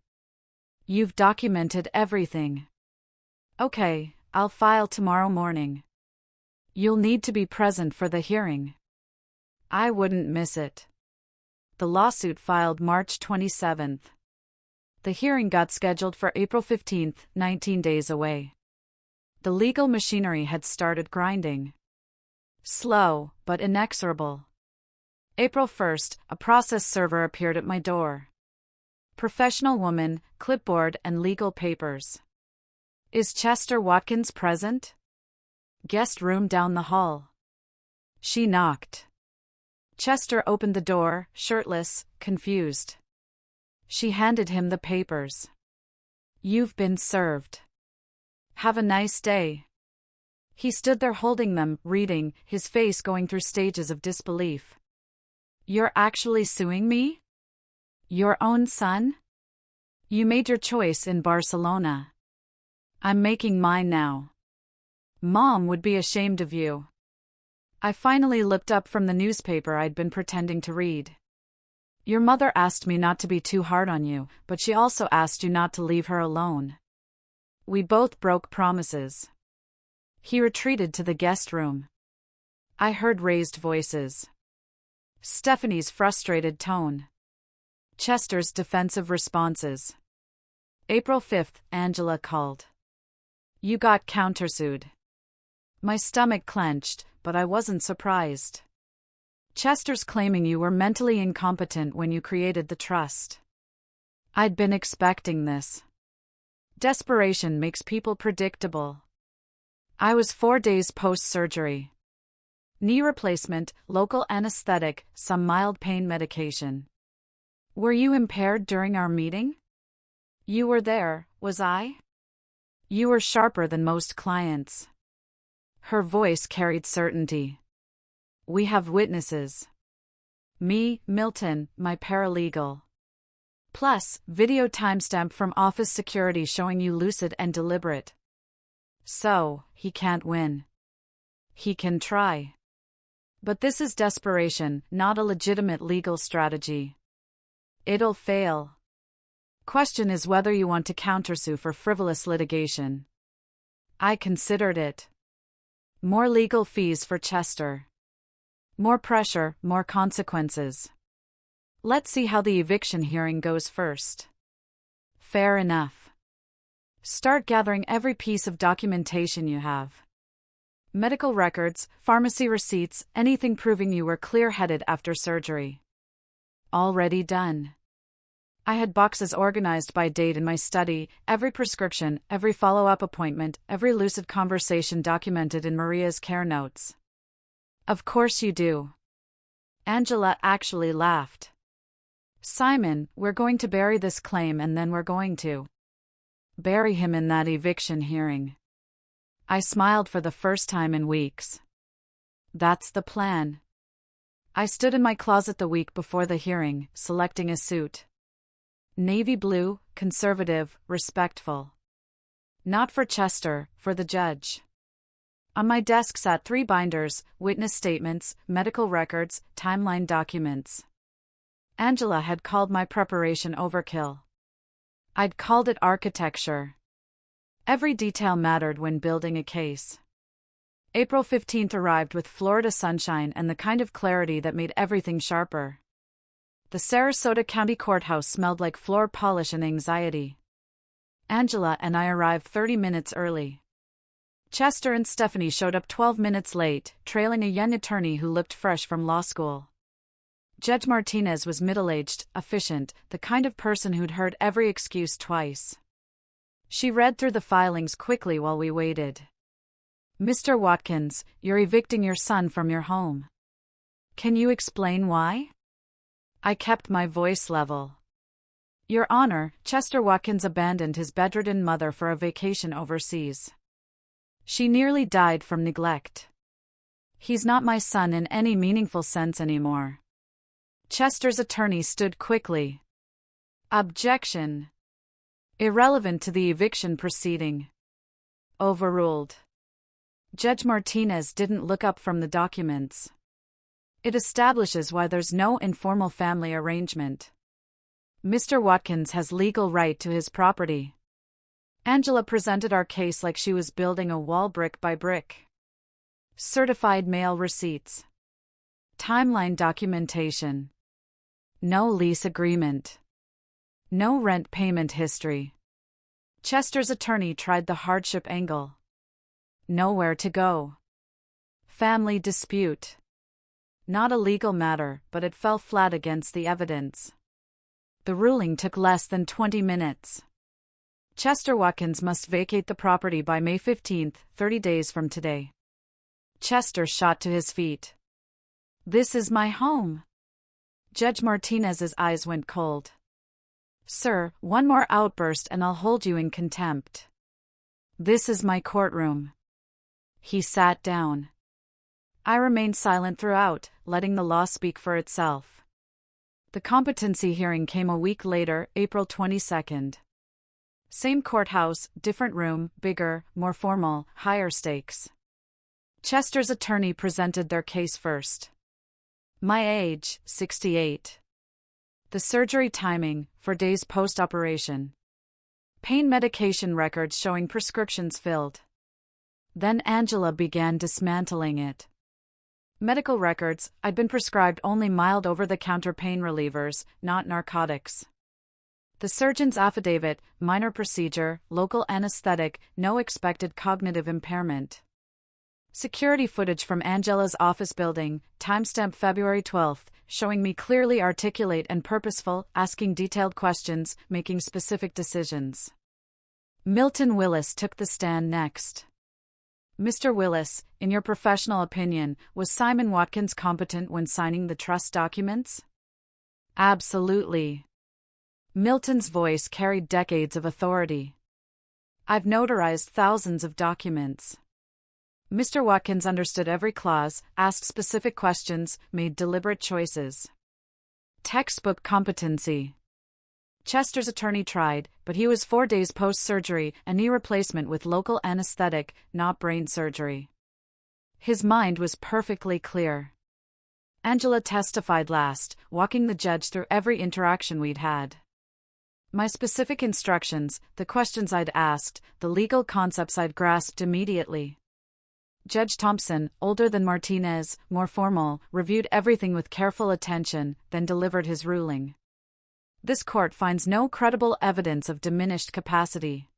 You've documented everything. Okay, I'll file tomorrow morning. You'll need to be present for the hearing. I wouldn't miss it. The lawsuit filed March 27th. The hearing got scheduled for April 15th, 19 days away. The legal machinery had started grinding. Slow, but inexorable. April 1st, a process server appeared at my door. Professional woman, clipboard and legal papers. Is Chester Watkins present? Guest room down the hall. She knocked. Chester opened the door, shirtless, confused. She handed him the papers. You've been served. Have a nice day. He stood there holding them, reading, his face going through stages of disbelief. You're actually suing me? Your own son? You made your choice in Barcelona. I'm making mine now. Mom would be ashamed of you. I finally looked up from the newspaper I'd been pretending to read. Your mother asked me not to be too hard on you, but she also asked you not to leave her alone. We both broke promises. He retreated to the guest room. I heard raised voices. Stephanie's frustrated tone. Chester's defensive responses. April 5th, Angela called. You got countersued. My stomach clenched, but I wasn't surprised. Chester's claiming you were mentally incompetent when you created the trust. I'd been expecting this. Desperation makes people predictable. I was 4 days post-surgery. Knee replacement, local anesthetic, some mild pain medication. Were you impaired during our meeting? You were there, was I? You were sharper than most clients. Her voice carried certainty. We have witnesses. Me, Milton, my paralegal. Plus, video timestamp from office security showing you lucid and deliberate. So, he can't win. He can try. But this is desperation, not a legitimate legal strategy. It'll fail. Question is whether you want to countersue for frivolous litigation. I considered it. More legal fees for Chester. More pressure, more consequences. Let's see how the eviction hearing goes first. Fair enough. Start gathering every piece of documentation you have. Medical records, pharmacy receipts, anything proving you were clear-headed after surgery. Already done. I had boxes organized by date in my study, every prescription, every follow-up appointment, every lucid conversation documented in Maria's care notes. Of course you do. Angela actually laughed. Simon, we're going to bury this claim and then we're going to bury him in that eviction hearing. I smiled for the first time in weeks. That's the plan. I stood in my closet the week before the hearing, selecting a suit. Navy blue, conservative, respectful. Not for Chester, for the judge. On my desk sat 3 binders, witness statements, medical records, timeline documents. Angela had called my preparation overkill. I'd called it architecture. Every detail mattered when building a case. April 15th arrived with Florida sunshine and the kind of clarity that made everything sharper. The Sarasota County Courthouse smelled like floor polish and anxiety. Angela and I arrived 30 minutes early. Chester and Stephanie showed up 12 minutes late, trailing a young attorney who looked fresh from law school. Judge Martinez was middle-aged, efficient, the kind of person who'd heard every excuse twice. She read through the filings quickly while we waited. Mr. Watkins, you're evicting your son from your home. Can you explain why? I kept my voice level. Your Honor, Chester Watkins abandoned his bedridden mother for a vacation overseas. She nearly died from neglect. He's not my son in any meaningful sense anymore. Chester's attorney stood quickly. Objection. Irrelevant to the eviction proceeding. Overruled. Judge Martinez didn't look up from the documents. It establishes why there's no informal family arrangement. Mr. Watkins has legal right to his property. Angela presented our case like she was building a wall brick by brick. Certified mail receipts. Timeline documentation. No lease agreement. No rent payment history. Chester's attorney tried the hardship angle. Nowhere to go. Family dispute. Not a legal matter, but it fell flat against the evidence. The ruling took less than 20 minutes. Chester Watkins must vacate the property by May 15, 30 days from today. Chester shot to his feet. This is my home. Judge Martinez's eyes went cold. Sir, one more outburst and I'll hold you in contempt. This is my courtroom. He sat down. I remained silent throughout, letting the law speak for itself. The competency hearing came a week later, April 22nd. Same courthouse, different room, bigger, more formal, higher stakes. Chester's attorney presented their case first. My age, 68. The surgery timing, for days post-operation. Pain medication records showing prescriptions filled. Then Angela began dismantling it. Medical records, I'd been prescribed only mild over-the-counter pain relievers, not narcotics. The surgeon's affidavit, minor procedure, local anesthetic, no expected cognitive impairment. Security footage from Angela's office building, timestamp February 12th, showing me clearly articulate and purposeful, asking detailed questions, making specific decisions. Milton Willis took the stand next. Mr. Willis, in your professional opinion, was Simon Watkins competent when signing the trust documents? Absolutely. Milton's voice carried decades of authority. I've notarized thousands of documents. Mr. Watkins understood every clause, asked specific questions, made deliberate choices. Textbook competency. Chester's attorney tried, but he was 4 days post-surgery, a knee replacement with local anesthetic, not brain surgery. His mind was perfectly clear. Angela testified last, walking the judge through every interaction we'd had. My specific instructions, the questions I'd asked, the legal concepts I'd grasped immediately. Judge Thompson, older than Martinez, more formal, reviewed everything with careful attention, then delivered his ruling. This court finds no credible evidence of diminished capacity.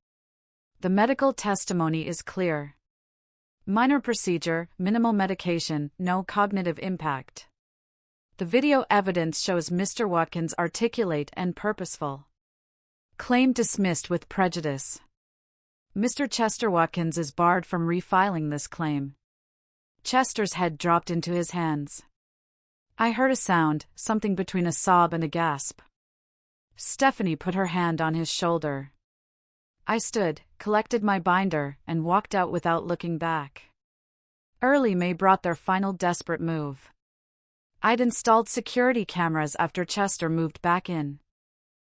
The medical testimony is clear. Minor procedure, minimal medication, no cognitive impact. The video evidence shows Mr. Watkins articulate and purposeful. Claim dismissed with prejudice. Mr. Chester Watkins is barred from refiling this claim. Chester's head dropped into his hands. I heard a sound, something between a sob and a gasp. Stephanie put her hand on his shoulder. I stood, collected my binder, and walked out without looking back. Early May brought their final desperate move. I'd installed security cameras after Chester moved back in.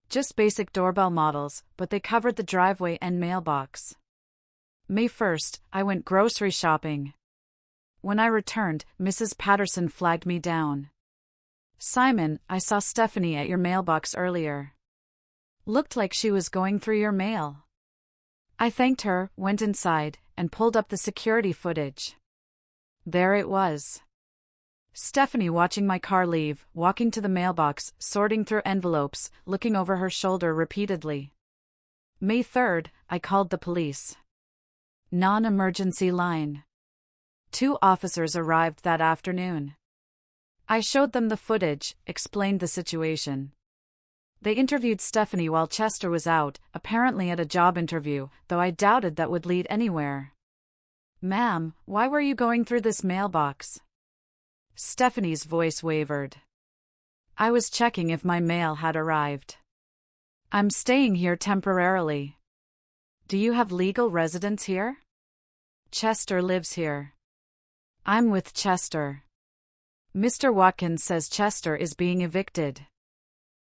Just basic doorbell models, but they covered the driveway and mailbox. May 1st, I went grocery shopping. When I returned, Mrs. Patterson flagged me down. Simon, I saw Stephanie at your mailbox earlier. Looked like she was going through your mail. I thanked her, went inside, and pulled up the security footage. There it was. Stephanie watching my car leave, walking to the mailbox, sorting through envelopes, looking over her shoulder repeatedly. May 3rd, I called the police. Non-emergency line. 2 officers arrived that afternoon. I showed them the footage, explained the situation. They interviewed Stephanie while Chester was out, apparently at a job interview, though I doubted that would lead anywhere. Ma'am, why were you going through this mailbox? Stephanie's voice wavered. I was checking if my mail had arrived. I'm staying here temporarily. Do you have legal residence here? Chester lives here. I'm with Chester. Mr. Watkins says Chester is being evicted.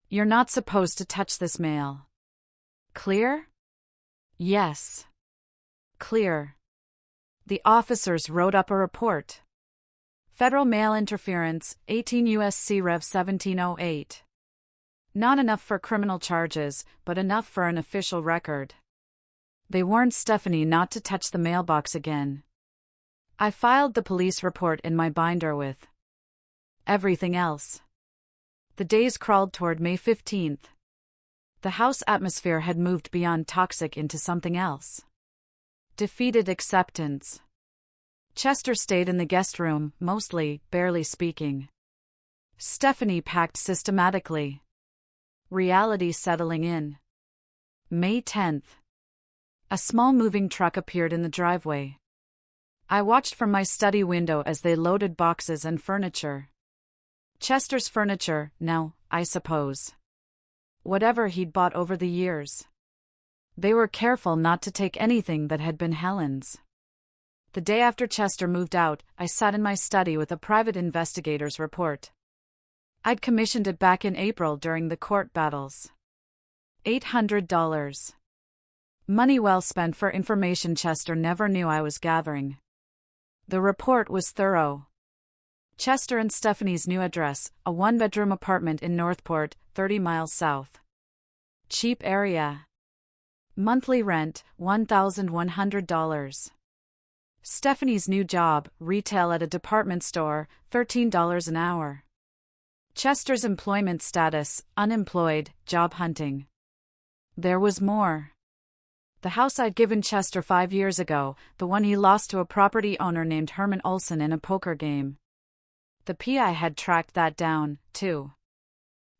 You're not supposed to touch this mail. Clear? Yes. Clear. The officers wrote up a report. Federal mail interference, 18 U.S.C. Rev 1708. Not enough for criminal charges, but enough for an official record. They warned Stephanie not to touch the mailbox again. I filed the police report in my binder with everything else. The days crawled toward May 15th. The house atmosphere had moved beyond toxic into something else. Defeated acceptance. Chester stayed in the guest room, mostly, barely speaking. Stephanie packed systematically. Reality settling in. May 10th. A small moving truck appeared in the driveway. I watched from my study window as they loaded boxes and furniture. Chester's furniture, now, I suppose. Whatever he'd bought over the years. They were careful not to take anything that had been Helen's. The day after Chester moved out, I sat in my study with a private investigator's report. I'd commissioned it back in April during the court battles. $800. Money well spent for information Chester never knew I was gathering. The report was thorough. Chester and Stephanie's new address, a one-bedroom apartment in Northport, 30 miles south. Cheap area. Monthly rent, $1,100. Stephanie's new job, retail at a department store, $13 an hour. Chester's employment status, unemployed, job hunting. There was more. The house I'd given Chester 5 years ago, the one he lost to a property owner named Herman Olson in a poker game. The PI had tracked that down, too.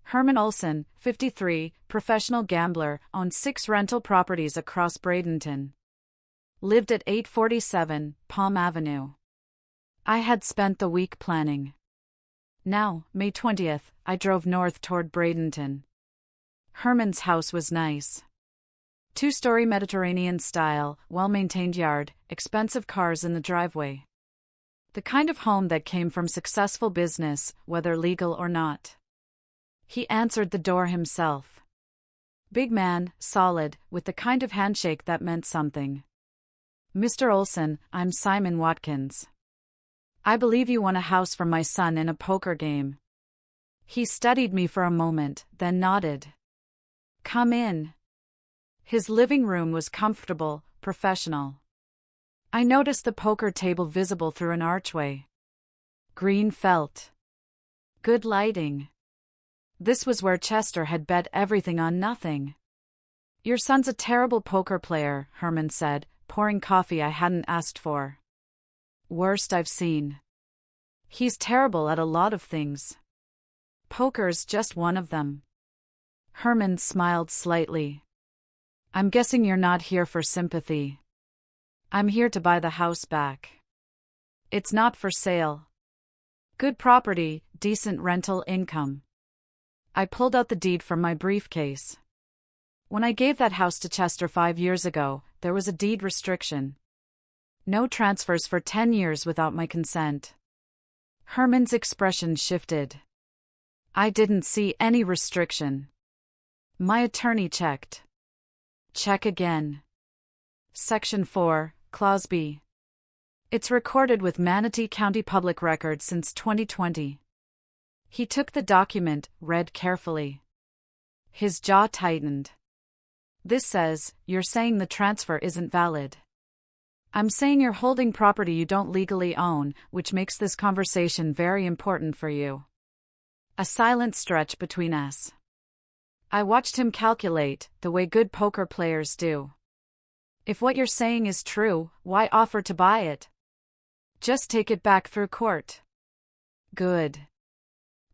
Herman Olson, 53, professional gambler, owned 6 rental properties across Bradenton. Lived at 847 Palm Avenue. I had spent the week planning. Now, May 20th, I drove north toward Bradenton. Herman's house was nice. 2-story Mediterranean style, well-maintained yard, expensive cars in the driveway. The kind of home that came from successful business, whether legal or not. He answered the door himself. Big man, solid, with the kind of handshake that meant something. Mr. Olson, I'm Simon Watkins. I believe you won a house from my son in a poker game. He studied me for a moment, then nodded. Come in. His living room was comfortable, professional. I noticed the poker table visible through an archway. Green felt. Good lighting. This was where Chester had bet everything on nothing. Your son's a terrible poker player, Herman said, pouring coffee I hadn't asked for. Worst I've seen. He's terrible at a lot of things. Poker's just one of them. Herman smiled slightly. I'm guessing you're not here for sympathy. I'm here to buy the house back. It's not for sale. Good property, decent rental income. I pulled out the deed from my briefcase. When I gave that house to Chester 5 years ago, there was a deed restriction. No transfers for 10 years without my consent. Herman's expression shifted. I didn't see any restriction. My attorney checked. Check again. Section 4, Clause B. It's recorded with Manatee County Public Records since 2020. He took the document, read carefully. His jaw tightened. This says, you're saying the transfer isn't valid. I'm saying you're holding property you don't legally own, which makes this conversation very important for you. A silent stretch between us. I watched him calculate, the way good poker players do. If what you're saying is true, why offer to buy it? Just take it back through court. Good.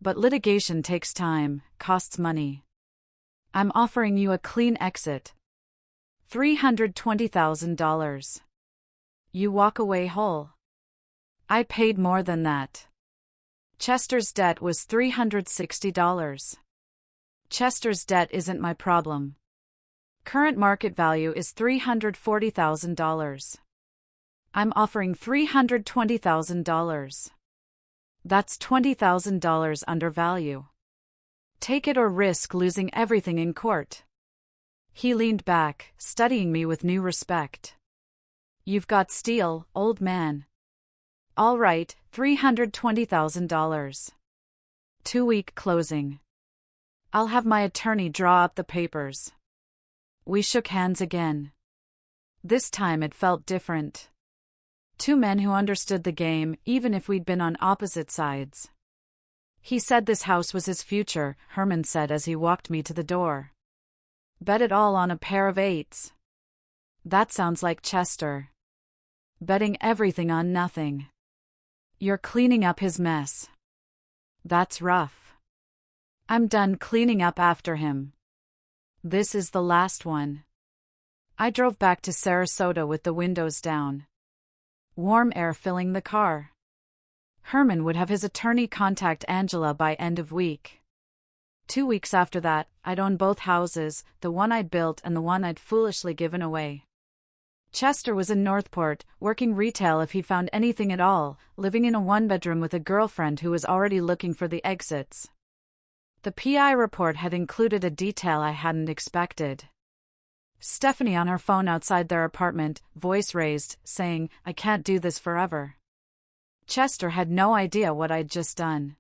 But litigation takes time, costs money. I'm offering you a clean exit. $320,000. You walk away whole. I paid more than that. Chester's debt was $360. Chester's debt isn't my problem. Current market value is $340,000. I'm offering $320,000. That's $20,000 under value. Take it or risk losing everything in court. He leaned back, studying me with new respect. You've got steel, old man. All right, $320,000. 2-week closing. I'll have my attorney draw up the papers. We shook hands again. This time it felt different. Two men who understood the game, even if we'd been on opposite sides. He said this house was his future, Herman said as he walked me to the door. Bet it all on a pair of eights. That sounds like Chester. Betting everything on nothing. You're cleaning up his mess. That's rough. I'm done cleaning up after him. This is the last one. I drove back to Sarasota with the windows down. Warm air filling the car. Herman would have his attorney contact Angela by end of week. 2 weeks after that, I'd own both houses, the one I'd built and the one I'd foolishly given away. Chester was in Northport, working retail if he found anything at all, living in a one-bedroom with a girlfriend who was already looking for the exits. The PI report had included a detail I hadn't expected. Stephanie on her phone outside their apartment, voice raised, saying, "I can't do this forever." Chester had no idea what I'd just done.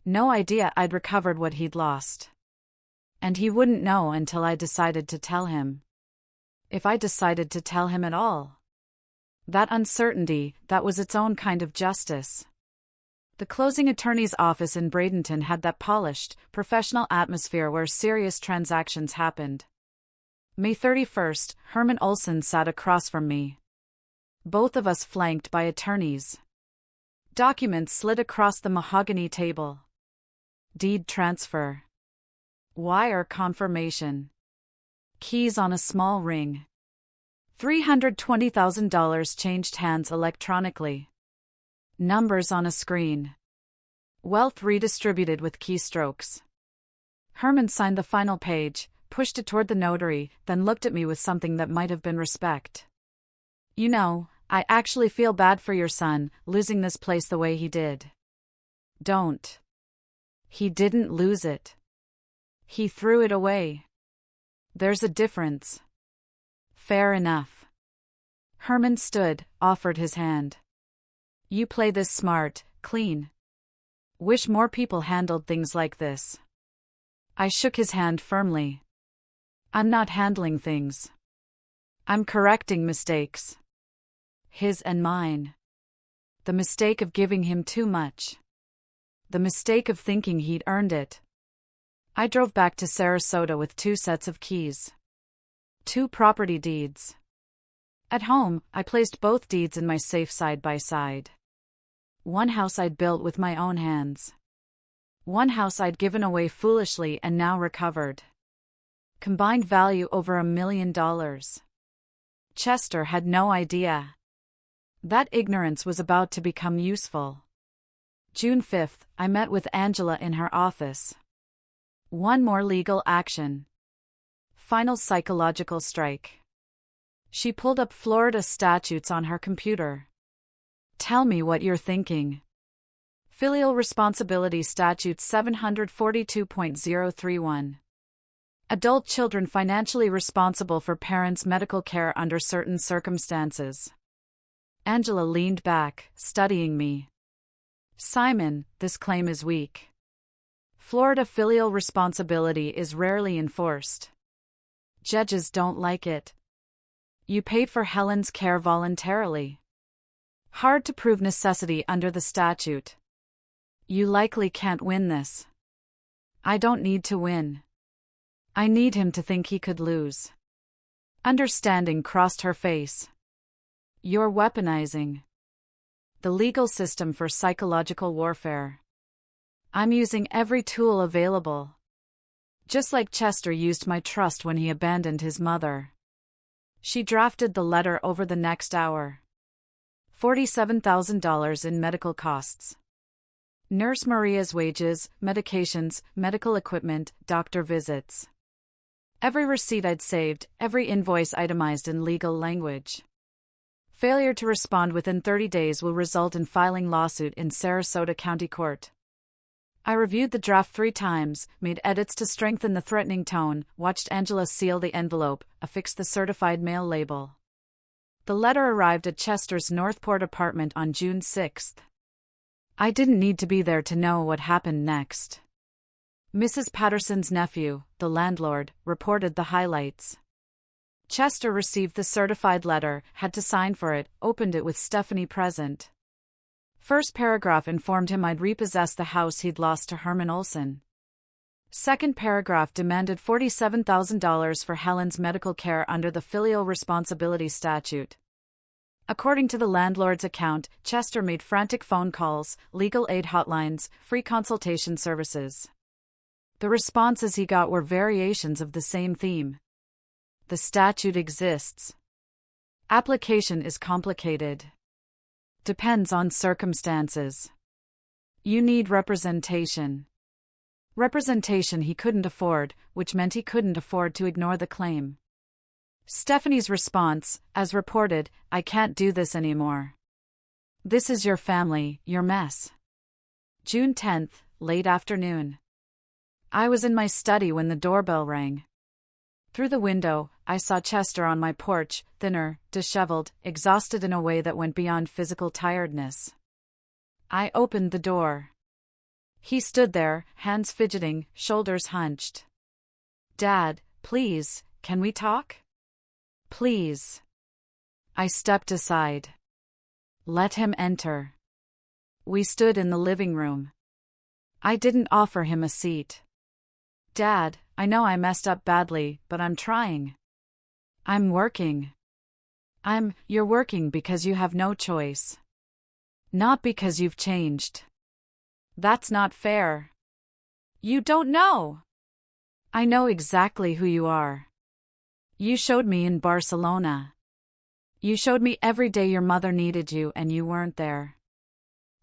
No idea I'd recovered what he'd lost. And he wouldn't know until I decided to tell him. If I decided to tell him at all. That uncertainty, that was its own kind of justice. The closing attorney's office in Bradenton had that polished, professional atmosphere where serious transactions happened. May 31st, Herman Olson sat across from me. Both of us flanked by attorneys. Documents slid across the mahogany table. Deed transfer. Wire confirmation. Keys on a small ring. $320,000 changed hands electronically. Numbers on a screen. Wealth redistributed with keystrokes. Herman signed the final page, pushed it toward the notary, then looked at me with something that might have been respect. "You know, I actually feel bad for your son, losing this place the way he did." "Don't." He didn't lose it. He threw it away. There's a difference. Fair enough. Herman stood, offered his hand. You play this smart, clean. Wish more people handled things like this. I shook his hand firmly. I'm not handling things. I'm correcting mistakes. His and mine. The mistake of giving him too much. The mistake of thinking he'd earned it. I drove back to Sarasota with 2 sets of keys. 2 property deeds. At home, I placed both deeds in my safe side by side. One house I'd built with my own hands. One house I'd given away foolishly and now recovered. Combined value over $1 million. Chester had no idea. That ignorance was about to become useful. June 5th, I met with Angela in her office. One more legal action. Final psychological strike. She pulled up Florida statutes on her computer. Tell me what you're thinking. Filial Responsibility Statute 742.031. Adult children financially responsible for parents' medical care under certain circumstances. Angela leaned back, studying me. Simon, this claim is weak. Florida filial responsibility is rarely enforced. Judges don't like it. You paid for Helen's care voluntarily. Hard to prove necessity under the statute. You likely can't win this. I don't need to win. I need him to think he could lose. Understanding crossed her face. You're weaponizing the legal system for psychological warfare. I'm using every tool available. Just like Chester used my trust when he abandoned his mother. She drafted the letter over the next hour. $47,000 in medical costs. Nurse Maria's wages, medications, medical equipment, doctor visits. Every receipt I'd saved, every invoice itemized in legal language. Failure to respond within 30 days will result in filing lawsuit in Sarasota County Court. I reviewed the draft 3 times, made edits to strengthen the threatening tone, watched Angela seal the envelope, affixed the certified mail label. The letter arrived at Chester's Northport apartment on June 6. I didn't need to be there to know what happened next. Mrs. Patterson's nephew, the landlord, reported the highlights. Chester received the certified letter, had to sign for it, opened it with Stephanie present. First paragraph informed him I'd repossessed the house he'd lost to Herman Olson. Second paragraph demanded $47,000 for Helen's medical care under the filial responsibility statute. According to the landlord's account, Chester made frantic phone calls, legal aid hotlines, free consultation services. The responses he got were variations of the same theme. The statute exists. Application is complicated. Depends on circumstances. You need representation. Representation he couldn't afford, which meant he couldn't afford to ignore the claim. Stephanie's response, as reported, I can't do this anymore. This is your family, your mess. June 10, late afternoon. I was in my study when the doorbell rang. Through the window, I saw Chester on my porch, thinner, disheveled, exhausted in a way that went beyond physical tiredness. I opened the door. He stood there, hands fidgeting, shoulders hunched. Dad, please, can we talk? Please. I stepped aside. Let him enter. We stood in the living room. I didn't offer him a seat. Dad, I know I messed up badly, but I'm trying. I'm working. You're working because you have no choice. Not because you've changed. That's not fair. You don't know. I know exactly who you are. You showed me in Barcelona. You showed me every day your mother needed you and you weren't there.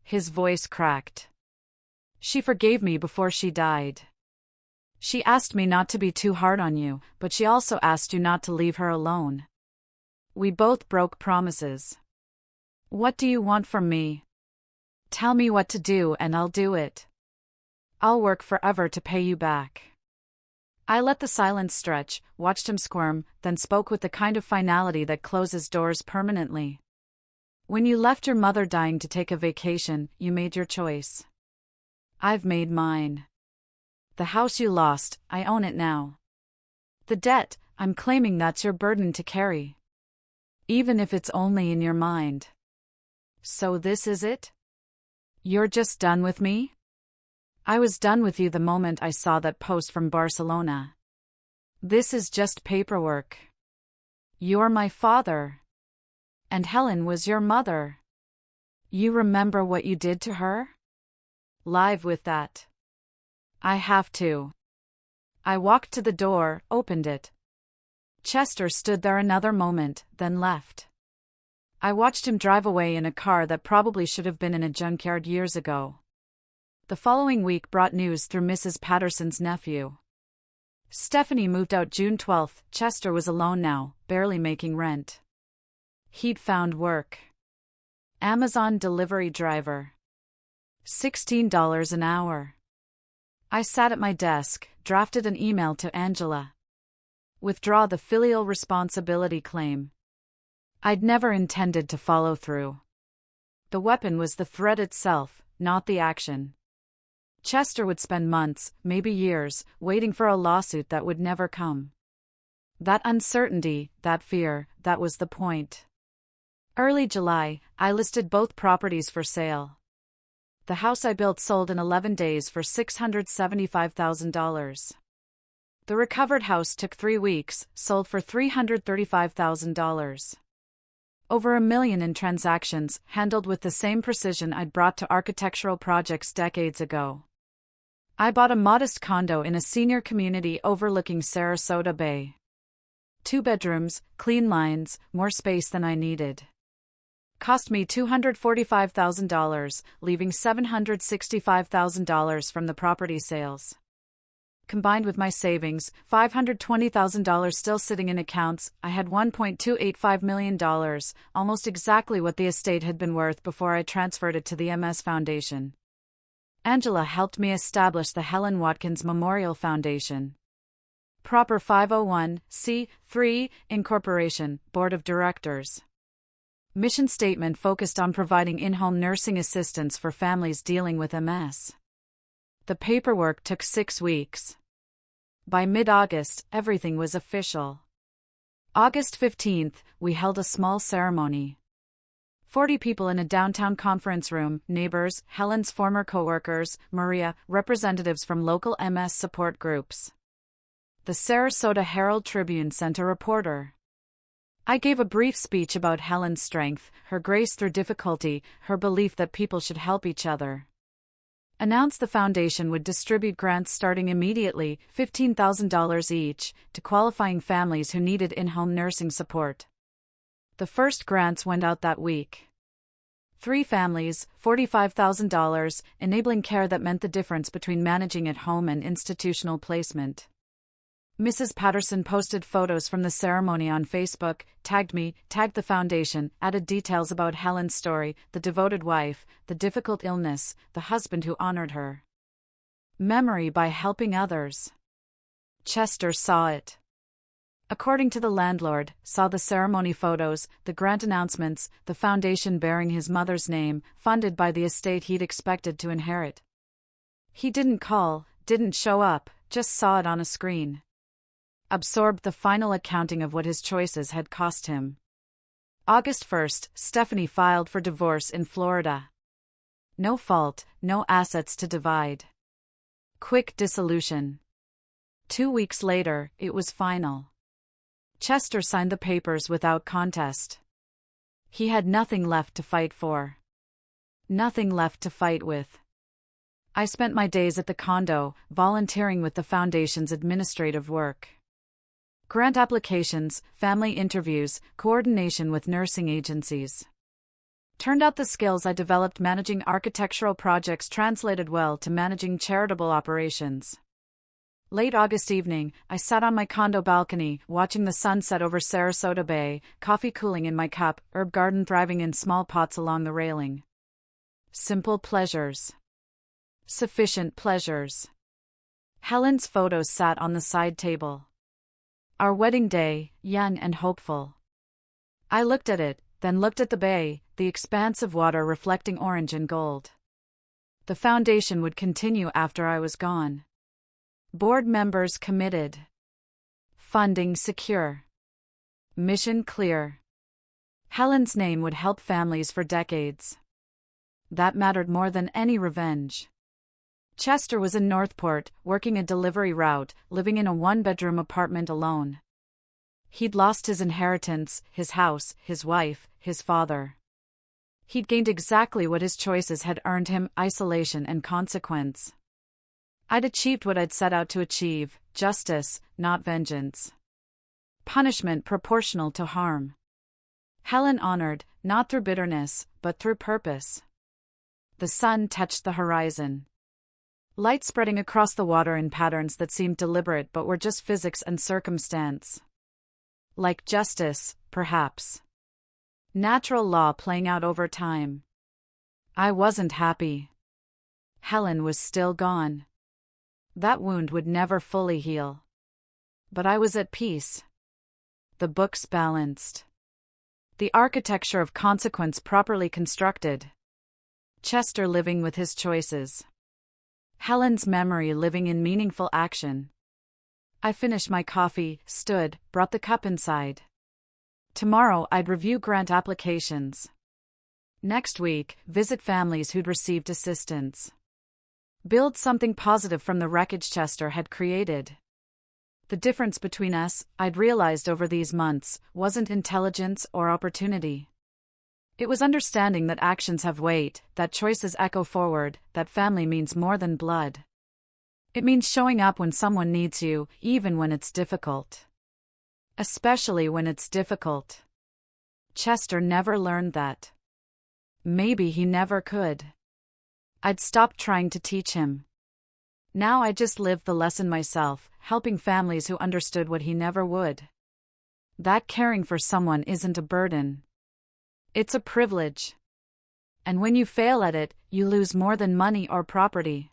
His voice cracked. She forgave me before she died. She asked me not to be too hard on you, but she also asked you not to leave her alone. We both broke promises. What do you want from me? Tell me what to do and I'll do it. I'll work forever to pay you back. I let the silence stretch, watched him squirm, then spoke with the kind of finality that closes doors permanently. When you left your mother dying to take a vacation, you made your choice. I've made mine. The house you lost, I own it now. The debt, I'm claiming that's your burden to carry. Even if it's only in your mind. So this is it? You're just done with me? I was done with you the moment I saw that post from Barcelona. This is just paperwork. You're my father. And Helen was your mother. You remember what you did to her? Live with that. I have to. I walked to the door, opened it. Chester stood there another moment, then left. I watched him drive away in a car that probably should have been in a junkyard years ago. The following week brought news through Mrs. Patterson's nephew. Stephanie moved out June 12. Chester was alone now, barely making rent. He'd found work. Amazon delivery driver. $16 an hour. I sat at my desk, drafted an email to Angela. Withdraw the filial responsibility claim. I'd never intended to follow through. The weapon was the threat itself, not the action. Chester would spend months, maybe years, waiting for a lawsuit that would never come. That uncertainty, that fear, that was the point. Early July, I listed both properties for sale. The house I built sold in 11 days for $675,000. The recovered house took 3 weeks, sold for $335,000. Over $1 million in transactions, handled with the same precision I'd brought to architectural projects decades ago. I bought a modest condo in a senior community overlooking Sarasota Bay. 2 bedrooms, clean lines, more space than I needed. Cost me $245,000, leaving $765,000 from the property sales. Combined with my savings, $520,000 still sitting in accounts, I had $1.285 million, almost exactly what the estate had been worth before I transferred it to the MS Foundation. Angela helped me establish the Helen Watkins Memorial Foundation. Proper 501(c)(3) Incorporation, Board of Directors. Mission statement focused on providing in-home nursing assistance for families dealing with MS. The paperwork took 6 weeks. By mid-August, everything was official. August 15th, we held a small ceremony. 40 people in a downtown conference room, neighbors, Helen's former co-workers, Maria, representatives from local MS support groups. The Sarasota Herald-Tribune sent a reporter. I gave a brief speech about Helen's strength, her grace through difficulty, her belief that people should help each other. Announced the foundation would distribute grants starting immediately, $15,000 each, to qualifying families who needed in-home nursing support. The first grants went out that week. 3 families, $45,000, enabling care that meant the difference between managing at home and institutional placement. Mrs. Patterson posted photos from the ceremony on Facebook, tagged me, tagged the foundation, added details about Helen's story, the devoted wife, the difficult illness, the husband who honored her. Memory by helping others. Chester saw it. According to the landlord, saw the ceremony photos, the grant announcements, the foundation bearing his mother's name, funded by the estate he'd expected to inherit. He didn't call, didn't show up, just saw it on a screen. Absorbed the final accounting of what his choices had cost him. August 1st, Stephanie filed for divorce in Florida. No fault, no assets to divide. Quick dissolution. 2 weeks later, it was final. Chester signed the papers without contest. He had nothing left to fight for. Nothing left to fight with. I spent my days at the condo, volunteering with the foundation's administrative work. Grant applications, family interviews, coordination with nursing agencies. Turned out the skills I developed managing architectural projects translated well to managing charitable operations. Late August evening, I sat on my condo balcony, watching the sunset over Sarasota Bay, coffee cooling in my cup, herb garden thriving in small pots along the railing. Simple pleasures. Sufficient pleasures. Helen's photos sat on the side table. Our wedding day, young and hopeful. I looked at it, then looked at the bay, the expanse of water reflecting orange and gold. The foundation would continue after I was gone. Board members committed. Funding secure. Mission clear. Helen's name would help families for decades. That mattered more than any revenge. Chester was in Northport, working a delivery route, living in a 1-bedroom apartment alone. He'd lost his inheritance, his house, his wife, his father. He'd gained exactly what his choices had earned him: isolation and consequence. I'd achieved what I'd set out to achieve: justice, not vengeance. Punishment proportional to harm. Helen honored, not through bitterness, but through purpose. The sun touched the horizon. Light spreading across the water in patterns that seemed deliberate but were just physics and circumstance. Like justice, perhaps. Natural law playing out over time. I wasn't happy. Helen was still gone. That wound would never fully heal. But I was at peace. The books balanced. The architecture of consequence properly constructed. Chester living with his choices. Helen's memory living in meaningful action. I finished my coffee, stood, brought the cup inside. Tomorrow I'd review grant applications. Next week, visit families who'd received assistance. Build something positive from the wreckage Chester had created. The difference between us, I'd realized over these months, wasn't intelligence or opportunity. It was understanding that actions have weight, that choices echo forward, that family means more than blood. It means showing up when someone needs you, even when it's difficult. Especially when it's difficult. Chester never learned that. Maybe he never could. I'd stopped trying to teach him. Now I just lived the lesson myself, helping families who understood what he never would. That caring for someone isn't a burden. It's a privilege. And when you fail at it, you lose more than money or property.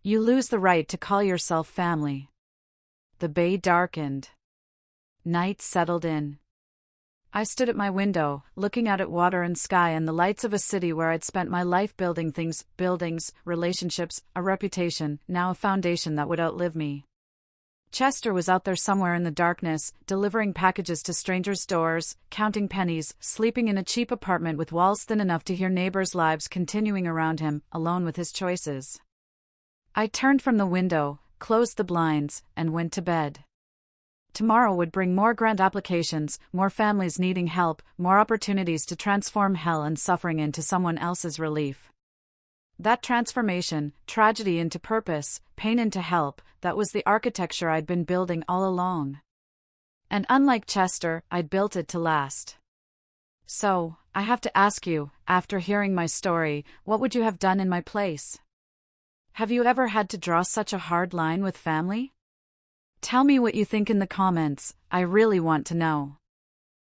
You lose the right to call yourself family. The bay darkened. Night settled in. I stood at my window, looking out at water and sky and the lights of a city where I'd spent my life building things, buildings, relationships, a reputation, now a foundation that would outlive me. Chester was out there somewhere in the darkness, delivering packages to strangers' doors, counting pennies, sleeping in a cheap apartment with walls thin enough to hear neighbors' lives continuing around him, alone with his choices. I turned from the window, closed the blinds, and went to bed. Tomorrow would bring more grant applications, more families needing help, more opportunities to transform hell and suffering into someone else's relief. That transformation, tragedy into purpose, pain into help, that was the architecture I'd been building all along. And unlike Chester, I'd built it to last. So, I have to ask you, after hearing my story, what would you have done in my place? Have you ever had to draw such a hard line with family? Tell me what you think in the comments, I really want to know.